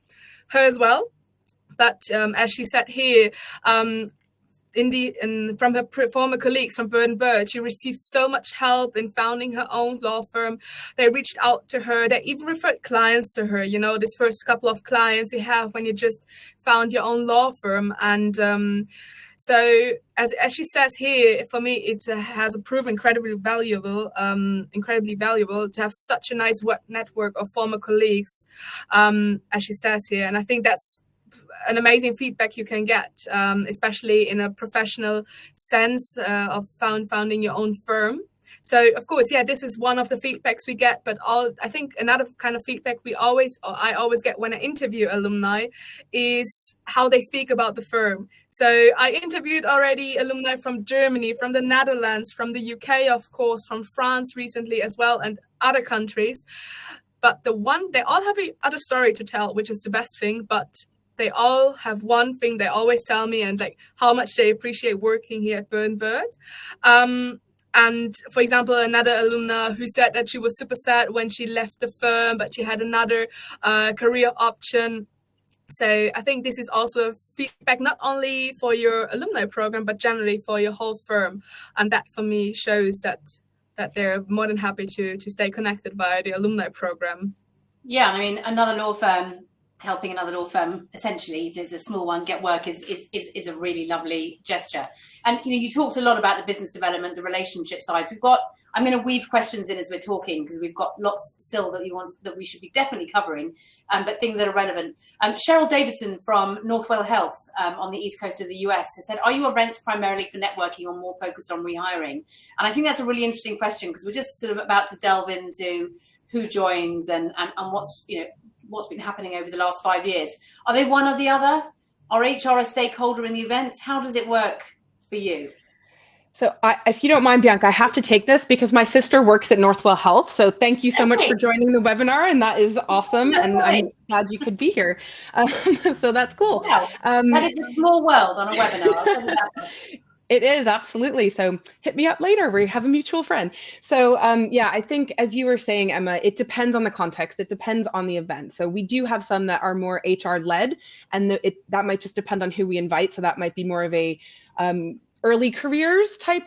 her as well. But as she said here, from her former colleagues from Bird & Bird, she received so much help in founding her own law firm. They reached out to her. They even referred clients to her. You know, this first couple of clients you have when you just found your own law firm. And so as she says here, for me, it has proven incredibly valuable to have such a nice network of former colleagues, as she says here. And I think that's an amazing feedback you can get, especially in a professional sense of founding your own firm. So of course, yeah, this is one of the feedbacks we get, but I think another kind of feedback I always get when I interview alumni is how they speak about the firm. So I interviewed already alumni from Germany, from the Netherlands, from the UK, of course, from France recently as well, and other countries. But they all have another story to tell, which is the best thing, but they all have one thing they always tell me, and like how much they appreciate working here at Bird & Bird. And for example, another alumna who said that she was super sad when she left the firm, but she had another career option. So I think this is also feedback not only for your alumni program, but generally for your whole firm. And that for me shows that they're more than happy to stay connected via the alumni program. Yeah, I mean, another law firm helping another law firm, essentially, if there's a small one, get work is a really lovely gesture. And you talked a lot about the business development, the relationship sides. I'm going to weave questions in as we're talking, because we've got lots still that we should be definitely covering, but things that are relevant. Cheryl Davidson from Northwell Health on the east coast of the US has said, are your events primarily for networking or more focused on rehiring? And I think that's a really interesting question, because we're just sort of about to delve into who joins and what's been happening over the last 5 years. Are they one or the other? Are HR a stakeholder in the events? How does it work for you? So if you don't mind, Bianca, I have to take this because my sister works at Northwell Health. So thank you so much for joining the webinar, and that is awesome. And I'm glad you could be here. So that's cool. Wow. That is a small world on a webinar. It is, absolutely. So hit me up later. We have a mutual friend. So yeah, I think as you were saying, Emma, it depends on the context. It depends on the event. So we do have some that are more HR led, and that might just depend on who we invite. So that might be more of a early careers type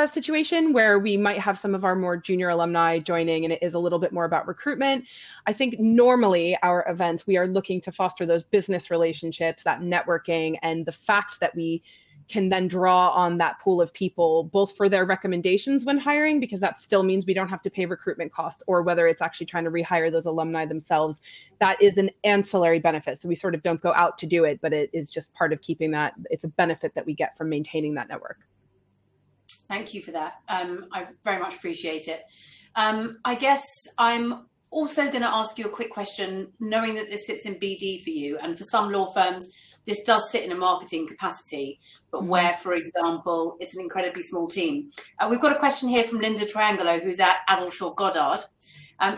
situation where we might have some of our more junior alumni joining, and it is a little bit more about recruitment. I think normally our events, we are looking to foster those business relationships, that networking, and the fact that we can then draw on that pool of people, both for their recommendations when hiring, because that still means we don't have to pay recruitment costs, or whether it's actually trying to rehire those alumni themselves. That is an ancillary benefit. So we sort of don't go out to do it, but it is just part of keeping that. It's a benefit that we get from maintaining that network. Thank you for that. I very much appreciate it. I guess I'm also going to ask you a quick question, knowing that this sits in BD for you, and for some law firms, this does sit in a marketing capacity, but where, for example, it's an incredibly small team. We've got a question here from Linda Triangolo, who's at Addleshaw Goddard.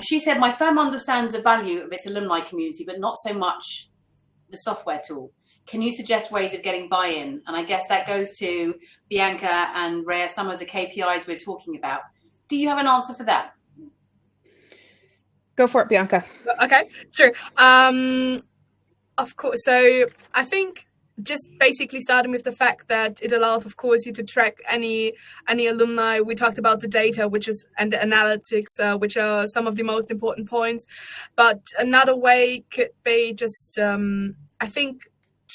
She said, my firm understands the value of its alumni community, but not so much the software tool. Can you suggest ways of getting buy-in? And I guess that goes to Bianca and Rhea, some of the KPIs we're talking about. Do you have an answer for that? Go for it, Bianca. Okay, sure. Of course. So I think just basically starting with the fact that it allows, of course, you to track any alumni. We talked about the data, and the analytics, which are some of the most important points. But another way could be just, I think,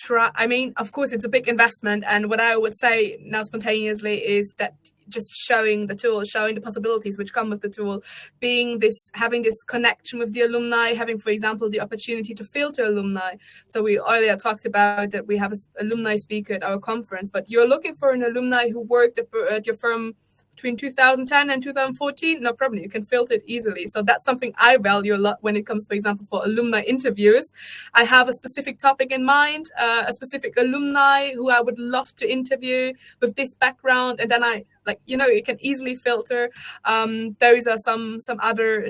of course, it's a big investment. And what I would say now spontaneously is that just showing the tool, showing the possibilities which come with the tool, having this connection with the alumni, having, for example, the opportunity to filter alumni. So we earlier talked about that we have an alumni speaker at our conference, but you're looking for an alumni who worked at your firm between 2010 and 2014, no problem. You can filter it easily. So that's something I value a lot when it comes, for example, for alumni interviews. I have a specific topic in mind, a specific alumni who I would love to interview with this background, and then you can easily filter. Those are some other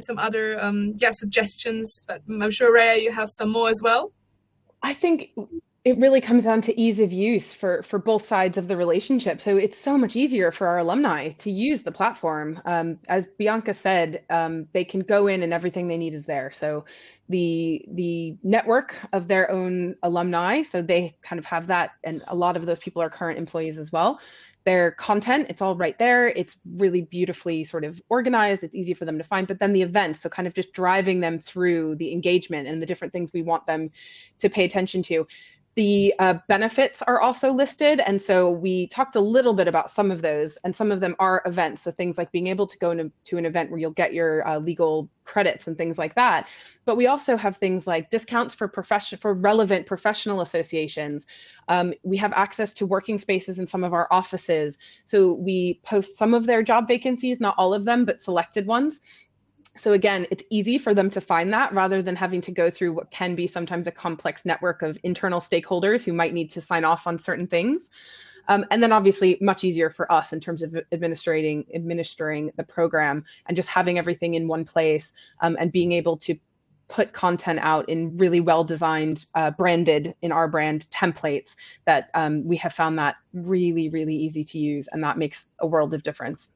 suggestions, but I'm sure, Rhea, you have some more as well. I think it really comes down to ease of use for both sides of the relationship. So it's so much easier for our alumni to use the platform. As Bianca said, they can go in and everything they need is there. So the network of their own alumni, so they kind of have that, and a lot of those people are current employees as well. Their content, it's all right there. It's really beautifully sort of organized. It's easy for them to find. But then the events, so kind of just driving them through the engagement and the different things we want them to pay attention to. The benefits are also listed. And so we talked a little bit about some of those, and some of them are events. So things like being able to go to an event where you'll get your legal credits and things like that. But we also have things like discounts for relevant professional associations. We have access to working spaces in some of our offices. So we post some of their job vacancies, not all of them, but selected ones. So again, it's easy for them to find that rather than having to go through what can be sometimes a complex network of internal stakeholders who might need to sign off on certain things. And then obviously much easier for us in terms of administering the program and just having everything in one place, and being able to put content out in really well-designed, branded in our brand templates that we have found that really, really easy to use, and that makes a world of difference.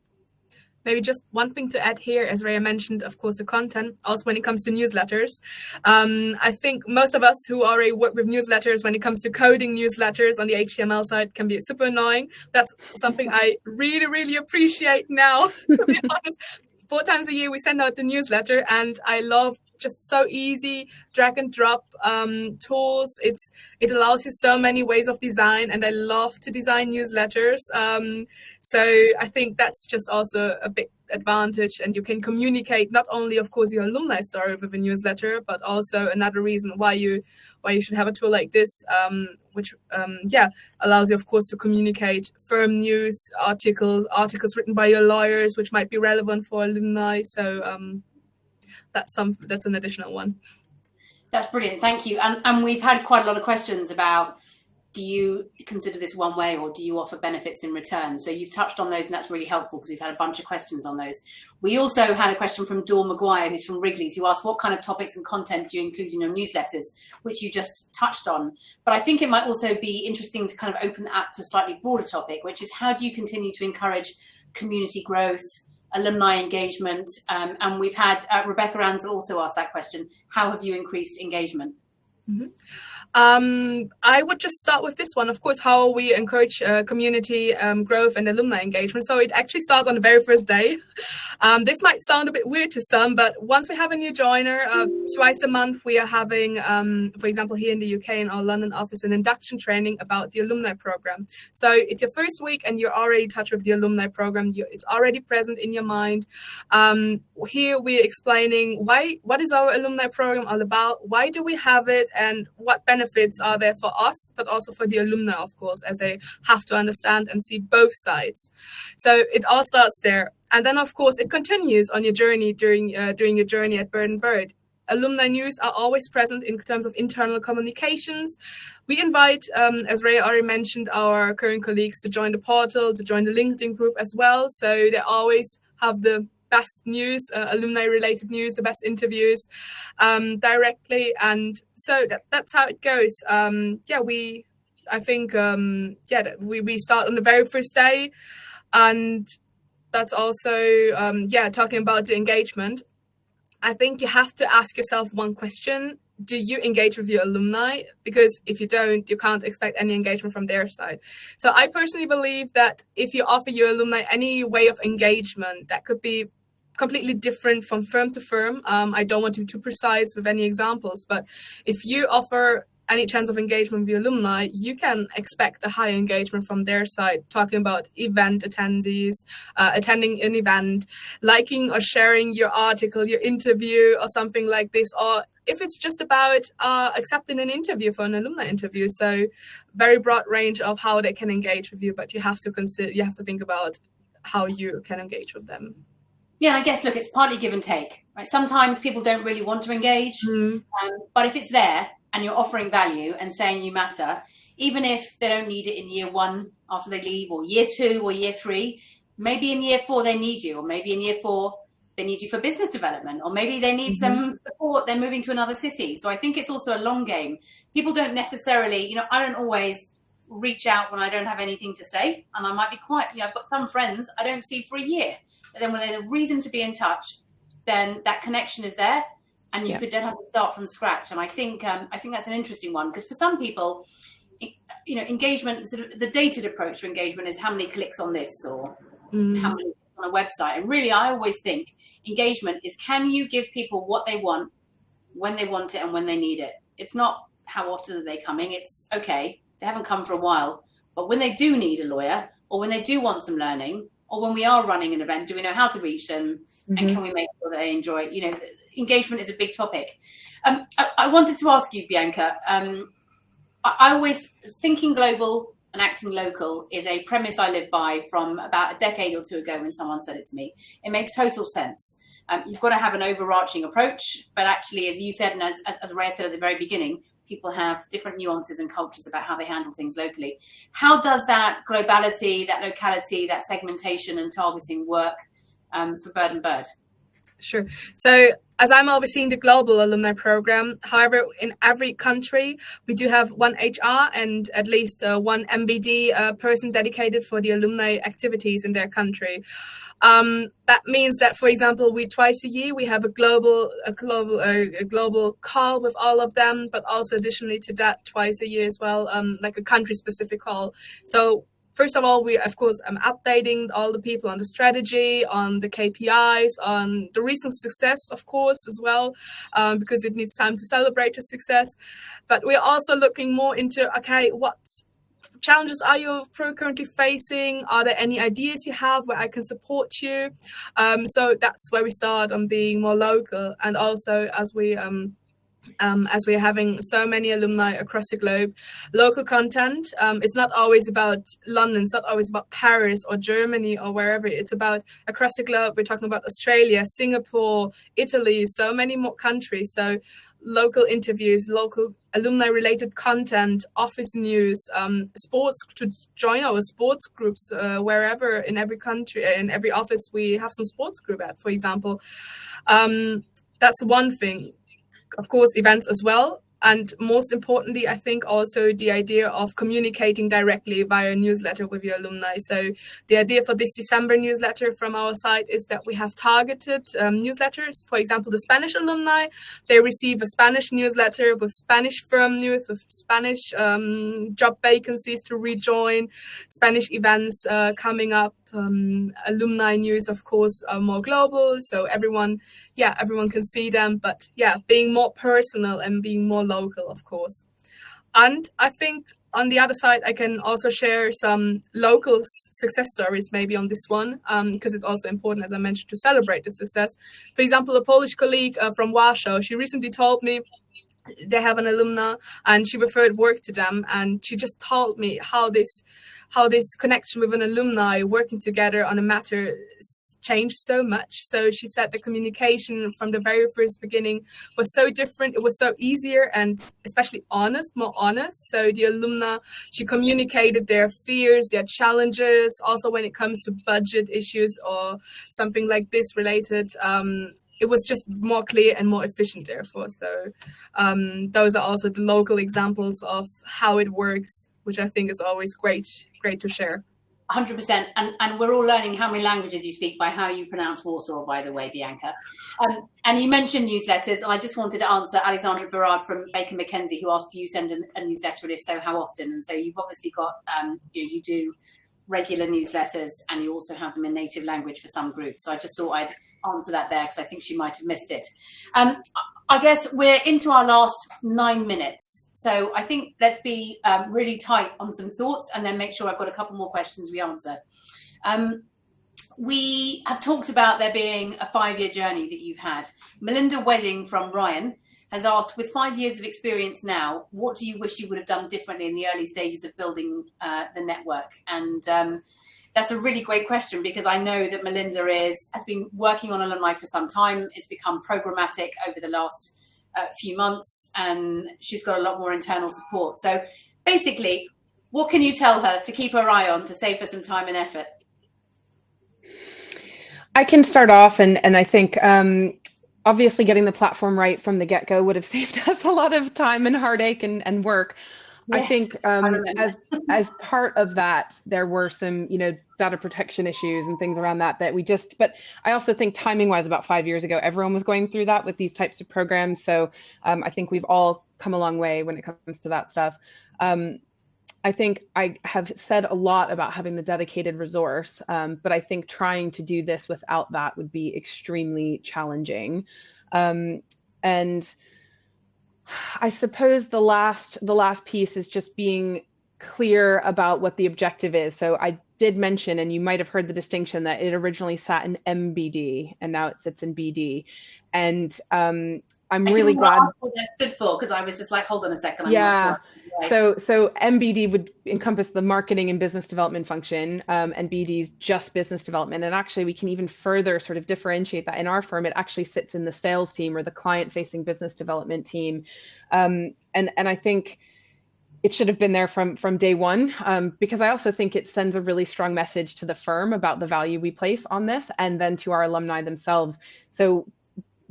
Maybe just one thing to add here, as Rhea mentioned, of course, the content, also when it comes to newsletters. I think most of us who already work with newsletters, when it comes to coding newsletters on the HTML side, can be super annoying. That's something I really, really appreciate now, to be honest. 4 times a year we send out the newsletter, and I love just so easy, drag and drop tools. It allows you so many ways of design, and I love to design newsletters. So I think that's just also a big advantage, and you can communicate not only, of course, your alumni story with a newsletter, but also another reason why you should have a tool like this, which allows you, of course, to communicate firm news, articles written by your lawyers, which might be relevant for alumni. So that's an additional one. That's brilliant, thank you. And we've had quite a lot of questions about, do you consider this one way, or do you offer benefits in return? So you've touched on those, and that's really helpful because we've had a bunch of questions on those. We also had a question from Dawn Maguire, who's from Wrigley's, who asked what kind of topics and content do you include in your newsletters, which you just touched on. But I think it might also be interesting to kind of open that up to a slightly broader topic, which is how do you continue to encourage community growth, alumni engagement? And we've had Rebecca Ansel also ask that question. How have you increased engagement? Mm-hmm. I would just start with this one. Of course, how we encourage community growth and alumni engagement. So it actually starts on the very first day. This might sound a bit weird to some, but once we have a new joiner, twice a month we are having, for example, here in the UK in our London office, an induction training about the alumni program. So it's your first week and you're already in touch with the alumni program. It's already present in your mind. Here we're explaining what is our alumni program all about, why do we have it, and what benefits are there for us, but also for the alumni, of course, as they have to understand and see both sides. So it all starts there. And then, of course, it continues on your journey during your journey at Bird and Bird. Alumni news are always present in terms of internal communications. We invite, as Ray already mentioned, our current colleagues to join the portal, to join the LinkedIn group as well. So they always have the best news, alumni-related news, the best interviews directly. And so that's how it goes. We start on the very first day. And that's also, talking about the engagement. I think you have to ask yourself one question. Do you engage with your alumni? Because if you don't, you can't expect any engagement from their side. So I personally believe that if you offer your alumni any way of engagement, that could be completely different from firm to firm. I don't want to be too precise with any examples, but if you offer any chance of engagement with your alumni, you can expect a high engagement from their side, talking about event attendees, attending an event, liking or sharing your article, your interview, or something like this, or if it's just about accepting an interview for an alumni interview. So very broad range of how they can engage with you, but you have to think about how you can engage with them. Yeah, and I guess, look, it's partly give and take, right? Sometimes people don't really want to engage, but if it's there and you're offering value and saying you matter, even if they don't need it in year one after they leave, or year two or year three, maybe in year four they need you, or maybe in year four they need you for business development, or maybe they need some support, they're moving to another city. So I think it's also a long game. People don't necessarily, I don't always reach out when I don't have anything to say, and I might be quite, I've got some friends I don't see for a year, but then when there's a reason to be in touch, then that connection is there. And you don't have to start from scratch. And I think that's an interesting one, because for some people, engagement, sort of the dated approach to engagement is how many clicks on this, or how many on a website. And really, I always think engagement is, can you give people what they want, when they want it, and when they need it? It's not how often are they coming. It's okay, they haven't come for a while, but when they do need a lawyer, or when they do want some learning, or when we are running an event, do we know how to reach them? And can we make sure that they enjoy it? Engagement is a big topic. I wanted to ask you, Bianca, I always, thinking global and acting local is a premise I live by from about a decade or two ago when someone said it to me. It makes total sense. You've got to have an overarching approach, but actually, as you said, and as Ray said at the very beginning, people have different nuances and cultures about how they handle things locally. How does that globality, that locality, that segmentation and targeting work for Bird and Bird? Sure. So as I'm overseeing the global alumni program, however, in every country, we do have one HR and at least one MBD person dedicated for the alumni activities in their country. That means that, for example, twice a year we have a global call with all of them, but also additionally to that, twice a year as well, like a country-specific call. So first of all, we of course updating all the people on the strategy, on the KPIs, on the recent success, of course, as well, because it needs time to celebrate the success. But we're also looking more into, okay, what challenges are you currently facing? Are there any ideas you have where I can support you? So that's where we start on being more local, and also as we're having so many alumni across the globe, local content. It's not always about London, it's not always about Paris or Germany or wherever. It's about across the globe. We're talking about Australia, Singapore, Italy, so many more countries. So local interviews, local alumni related content, office news, sports, to join our sports groups wherever in every country, in every office we have some sports group at, for example. That's one thing. Of course, events as well. And most importantly, I think also the idea of communicating directly via newsletter with your alumni. So the idea for this December newsletter from our side is that we have targeted newsletters. For example, the Spanish alumni, they receive a Spanish newsletter with Spanish firm news, with Spanish job vacancies to rejoin, Spanish events coming up, alumni news, of course, are more global. So everyone can see them, but being more personal and being more local, of course. And I think on the other side, I can also share some local success stories maybe on this one, because it's also important, as I mentioned, to celebrate the success. For example, a Polish colleague from Warsaw, she recently told me they have an alumna and she referred work to them, and she just told me how this connection with an alumni working together on a matter changed so much. So she said the communication from the very first beginning was so different. It was so easier and especially more honest. So the alumna, she communicated their fears, their challenges, also when it comes to budget issues or something like this related. It was just more clear and more efficient, therefore. So those are also the local examples of how it works, which I think is always great to share. 100%. And we're all learning how many languages you speak by how you pronounce Warsaw, by the way, Bianca. And you mentioned newsletters, and I just wanted to answer Alexandra Berard from Baker McKenzie, who asked, do you send a newsletter, and if so, how often? And so you've obviously got, you do regular newsletters, and you also have them in native language for some groups. So I just thought I'd answer that there, because I think she might have missed it. I guess we're into our last 9 minutes. So I think let's be really tight on some thoughts, and then make sure I've got a couple more questions we answer. We have talked about there being a 5-year journey that you've had. Melinda Wedding from Ryan has asked, with 5 years of experience now, what do you wish you would have done differently in the early stages of building the network? And that's a really great question, because I know that Melinda has been working on alumni for some time. It's become programmatic over the last few months, and she's got a lot more internal support. So basically, what can you tell her to keep her eye on to save her some time and effort? I can start off, and I think obviously getting the platform right from the get-go would have saved us a lot of time and heartache and work. Yes, I think as part of that, there were some, data protection issues and things around that but I also think timing wise, about 5 years ago, everyone was going through that with these types of programs. So I think we've all come a long way when it comes to that stuff. I think I have said a lot about having the dedicated resource, but I think trying to do this without that would be extremely challenging. And I suppose the last piece is just being clear about what the objective is. So I did mention, and you might have heard the distinction, that it originally sat in MBD and now it sits in BD. And I'm really glad what that stood for, because I was just like, hold on a second. I'm not sure. Right. So MBD would encompass the marketing and business development function, and BD is just business development. And actually, we can even further sort of differentiate that. In our firm, it actually sits in the sales team or the client-facing business development team. And I think it should have been there from day one, because I also think it sends a really strong message to the firm about the value we place on this, and then to our alumni themselves. So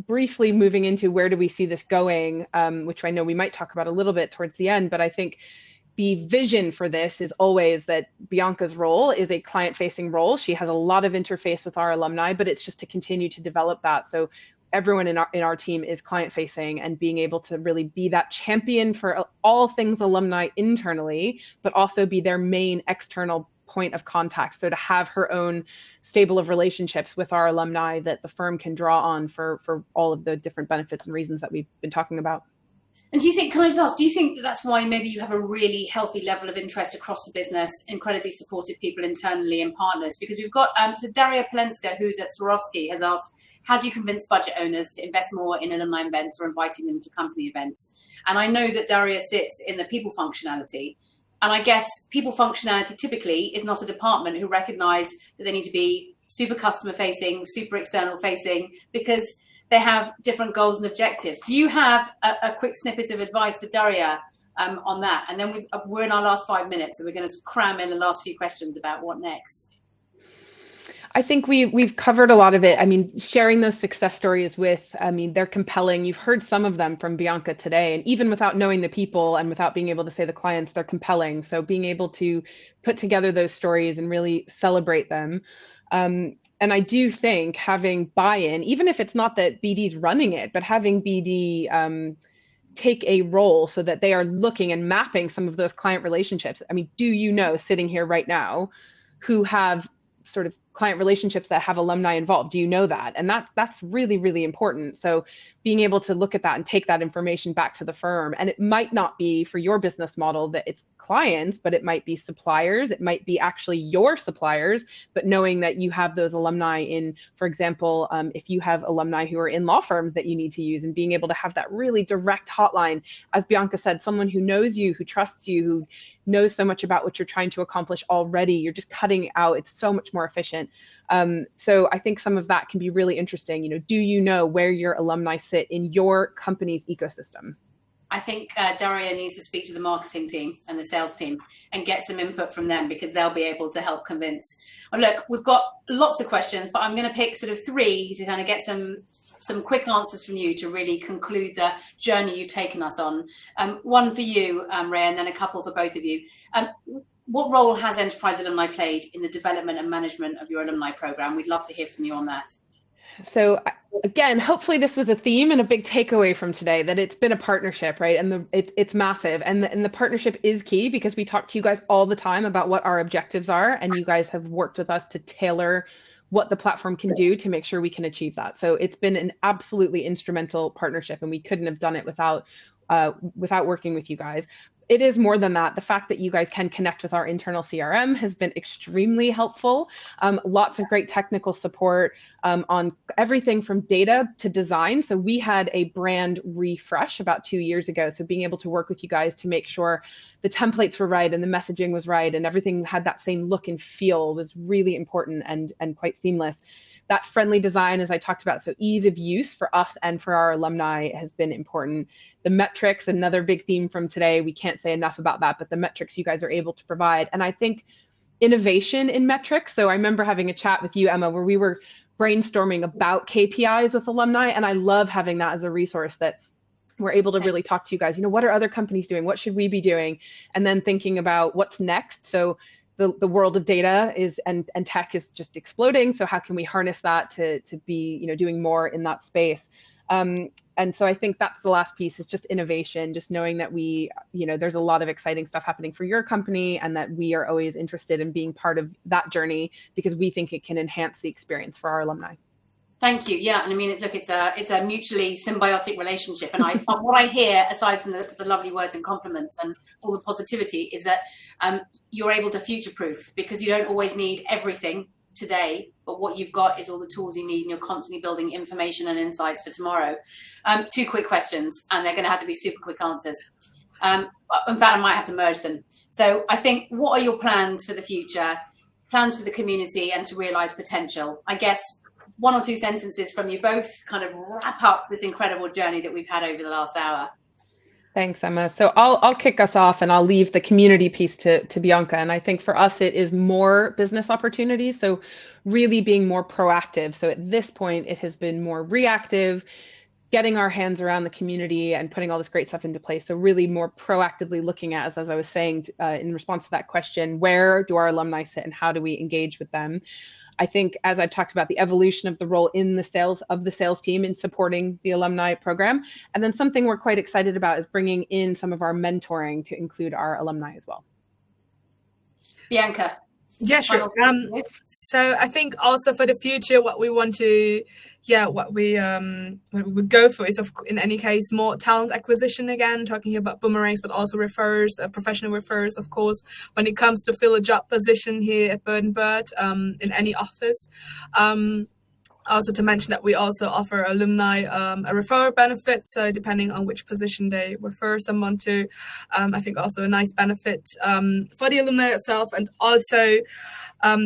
briefly moving into where do we see this going, which I know we might talk about a little bit towards the end, but I think the vision for this is always that Bianca's role is a client-facing role. She has a lot of interface with our alumni, but it's just to continue to develop that. So everyone in our team is client-facing, and being able to really be that champion for all things alumni internally, but also be their main external point of contact. So to have her own stable of relationships with our alumni that the firm can draw on for all of the different benefits and reasons that we've been talking about. And do you think, can I just ask, do you think that that's why maybe you have a really healthy level of interest across the business, incredibly supportive people internally and partners? Because we've got, so Daria Polenska, who's at Swarovski, has asked, how do you convince budget owners to invest more in alumni events or inviting them to company events? And I know that Daria sits in the people functionality. And I guess people functionality typically is not a department who recognize that they need to be super customer facing, super external facing, because they have different goals and objectives. Do you have a quick snippet of advice for Daria on that? And then we're in our last 5 minutes, so we're going to cram in the last few questions about what next. I think we've covered a lot of it. I mean, sharing those success stories they're compelling. You've heard some of them from Bianca today, and even without knowing the people and without being able to say the clients, they're compelling. So being able to put together those stories and really celebrate them. And I do think having buy-in, even if it's not that BD's running it, but having BD take a role so that they are looking and mapping some of those client relationships. I mean, do you know, sitting here right now, who have sort of client relationships that have alumni involved? Do you know that? And that's really, really important. So being able to look at that and take that information back to the firm, and it might not be for your business model that it's clients, but it might be suppliers, it might be actually your suppliers, but knowing that you have those alumni in, for example, if you have alumni who are in law firms that you need to use, and being able to have that really direct hotline, as Bianca said, someone who knows you, who trusts you, who knows so much about what you're trying to accomplish already. You're just cutting out, it's so much more efficient. So I think some of that can be really interesting. You know, do you know where your alumni sit in your company's ecosystem? I think Daria needs to speak to the marketing team and the sales team and get some input from them, because they'll be able to help convince. Well, look, we've got lots of questions, but I'm going to pick sort of 3 to kind of get some quick answers from you to really conclude the journey you've taken us on. One for you, Ray, and then a couple for both of you. What role has Enterprise Alumni played in the development and management of your alumni program? We'd love to hear from you on that. So again, hopefully this was a theme and a big takeaway from today, that it's been a partnership, right? And it's massive. And the partnership is key, because we talk to you guys all the time about what our objectives are, and you guys have worked with us to tailor what the platform can do to make sure we can achieve that. So it's been an absolutely instrumental partnership, and we couldn't have done it without working with you guys. It is more than that. The fact that you guys can connect with our internal CRM has been extremely helpful. Lots of great technical support on everything from data to design. So we had a brand refresh about 2 years ago. So being able to work with you guys to make sure the templates were right and the messaging was right and everything had that same look and feel was really important and quite seamless. That friendly design, as I talked about, so ease of use for us and for our alumni has been important. The metrics, another big theme from today, we can't say enough about that, but the metrics you guys are able to provide. And I think innovation in metrics. So I remember having a chat with you, Emma, where we were brainstorming about KPIs with alumni. And I love having that as a resource that we're able to really talk to you guys. You know, what are other companies doing? What should we be doing? And then thinking about what's next. So the world of data is and tech is just exploding. So how can we harness that to be, you know, doing more in that space? And so I think that's the last piece, is just innovation, just knowing that we, you know, there's a lot of exciting stuff happening for your company, and that we are always interested in being part of that journey, because we think it can enhance the experience for our alumni. Thank you. Yeah, and I mean, look, it's a mutually symbiotic relationship. And what I hear, aside from the lovely words and compliments and all the positivity, is that you're able to future-proof, because you don't always need everything today, but what you've got is all the tools you need, and you're constantly building information and insights for tomorrow. 2 quick questions, and they're going to have to be super quick answers. In fact, I might have to merge them. So I think, what are your plans for the future, plans for the community, and to realize potential? I guess 1 or 2 sentences from you both kind of wrap up this incredible journey that we've had over the last hour. Thanks, Emma. So I'll kick us off, and I'll leave the community piece to Bianca. And I think for us, it is more business opportunities. So really being more proactive. So at this point, it has been more reactive, getting our hands around the community and putting all this great stuff into place. So really more proactively looking at, as I was saying, in response to that question, where do our alumni sit and how do we engage with them? I think, as I've talked about, the evolution of the role in the sales team in supporting the alumni program. And then something we're quite excited about is bringing in some of our mentoring to include our alumni as well. Bianca. Yeah, sure. So I think also for the future, what we want to, what we would go for is, in any case, more talent acquisition again, talking about boomerangs, but also refers, professional refers, of course, when it comes to fill a job position here at Bird & Bird in any office. Also to mention that we also offer alumni a referral benefit. So depending on which position they refer someone to, I think also a nice benefit for the alumni itself, and also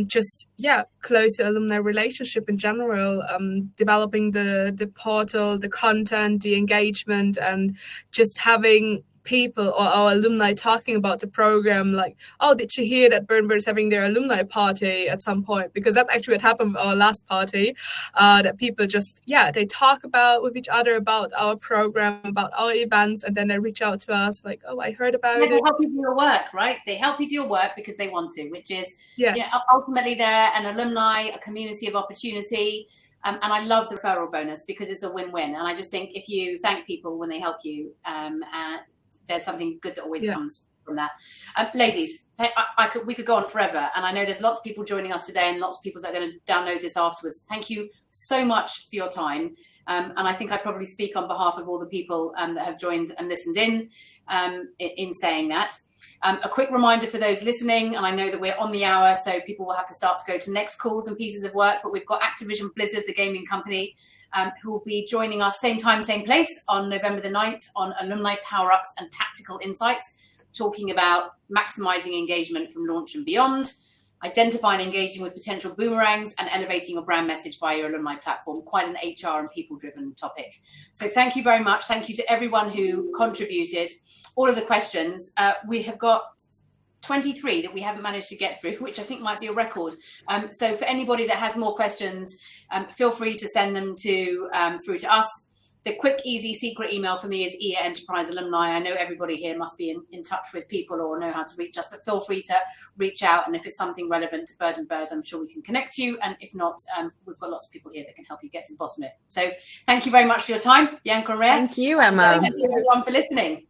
just closer alumni relationship in general, developing the portal, the content, the engagement, and just having people or our alumni talking about the program, like, oh, did you hear that Bird & Bird is having their alumni party at some point? Because that's actually what happened with our last party, that people just, they talk with each other about our program, about our events, and then they reach out to us like, oh, I heard about it. They help you do your work, right? They help you do your work because they want to, which is, ultimately they're an alumni, a community of opportunity. And I love the referral bonus because it's a win-win. And I just think if you thank people when they help you, there's something good that always comes from that. Ladies, we could go on forever. And I know there's lots of people joining us today and lots of people that are going to download this afterwards. Thank you so much for your time. And I think I probably speak on behalf of all the people that have joined and listened in saying that. A quick reminder for those listening, and I know that we're on the hour, so people will have to start to go to next calls and pieces of work, but we've got Activision Blizzard, the gaming company, who will be joining us same time, same place on November the 9th on Alumni Power-Ups and Tactical Insights, talking about maximizing engagement from launch and beyond, identifying and engaging with potential boomerangs, and elevating your brand message via your alumni platform. Quite an HR and people-driven topic. So thank you very much. Thank you to everyone who contributed. All of the questions. We have got 23 that we haven't managed to get through, which I think might be a record. So for anybody that has more questions, feel free to send them through to us. The quick, easy, secret email for me is EA Enterprise Alumni. I know everybody here must be in touch with people or know how to reach us, but feel free to reach out. And if it's something relevant to Bird & Bird, I'm sure we can connect you. And if not, we've got lots of people here that can help you get to the bottom of it. So thank you very much for your time, Bianca and Rhea. Thank you, Emma. Thank you everyone for listening.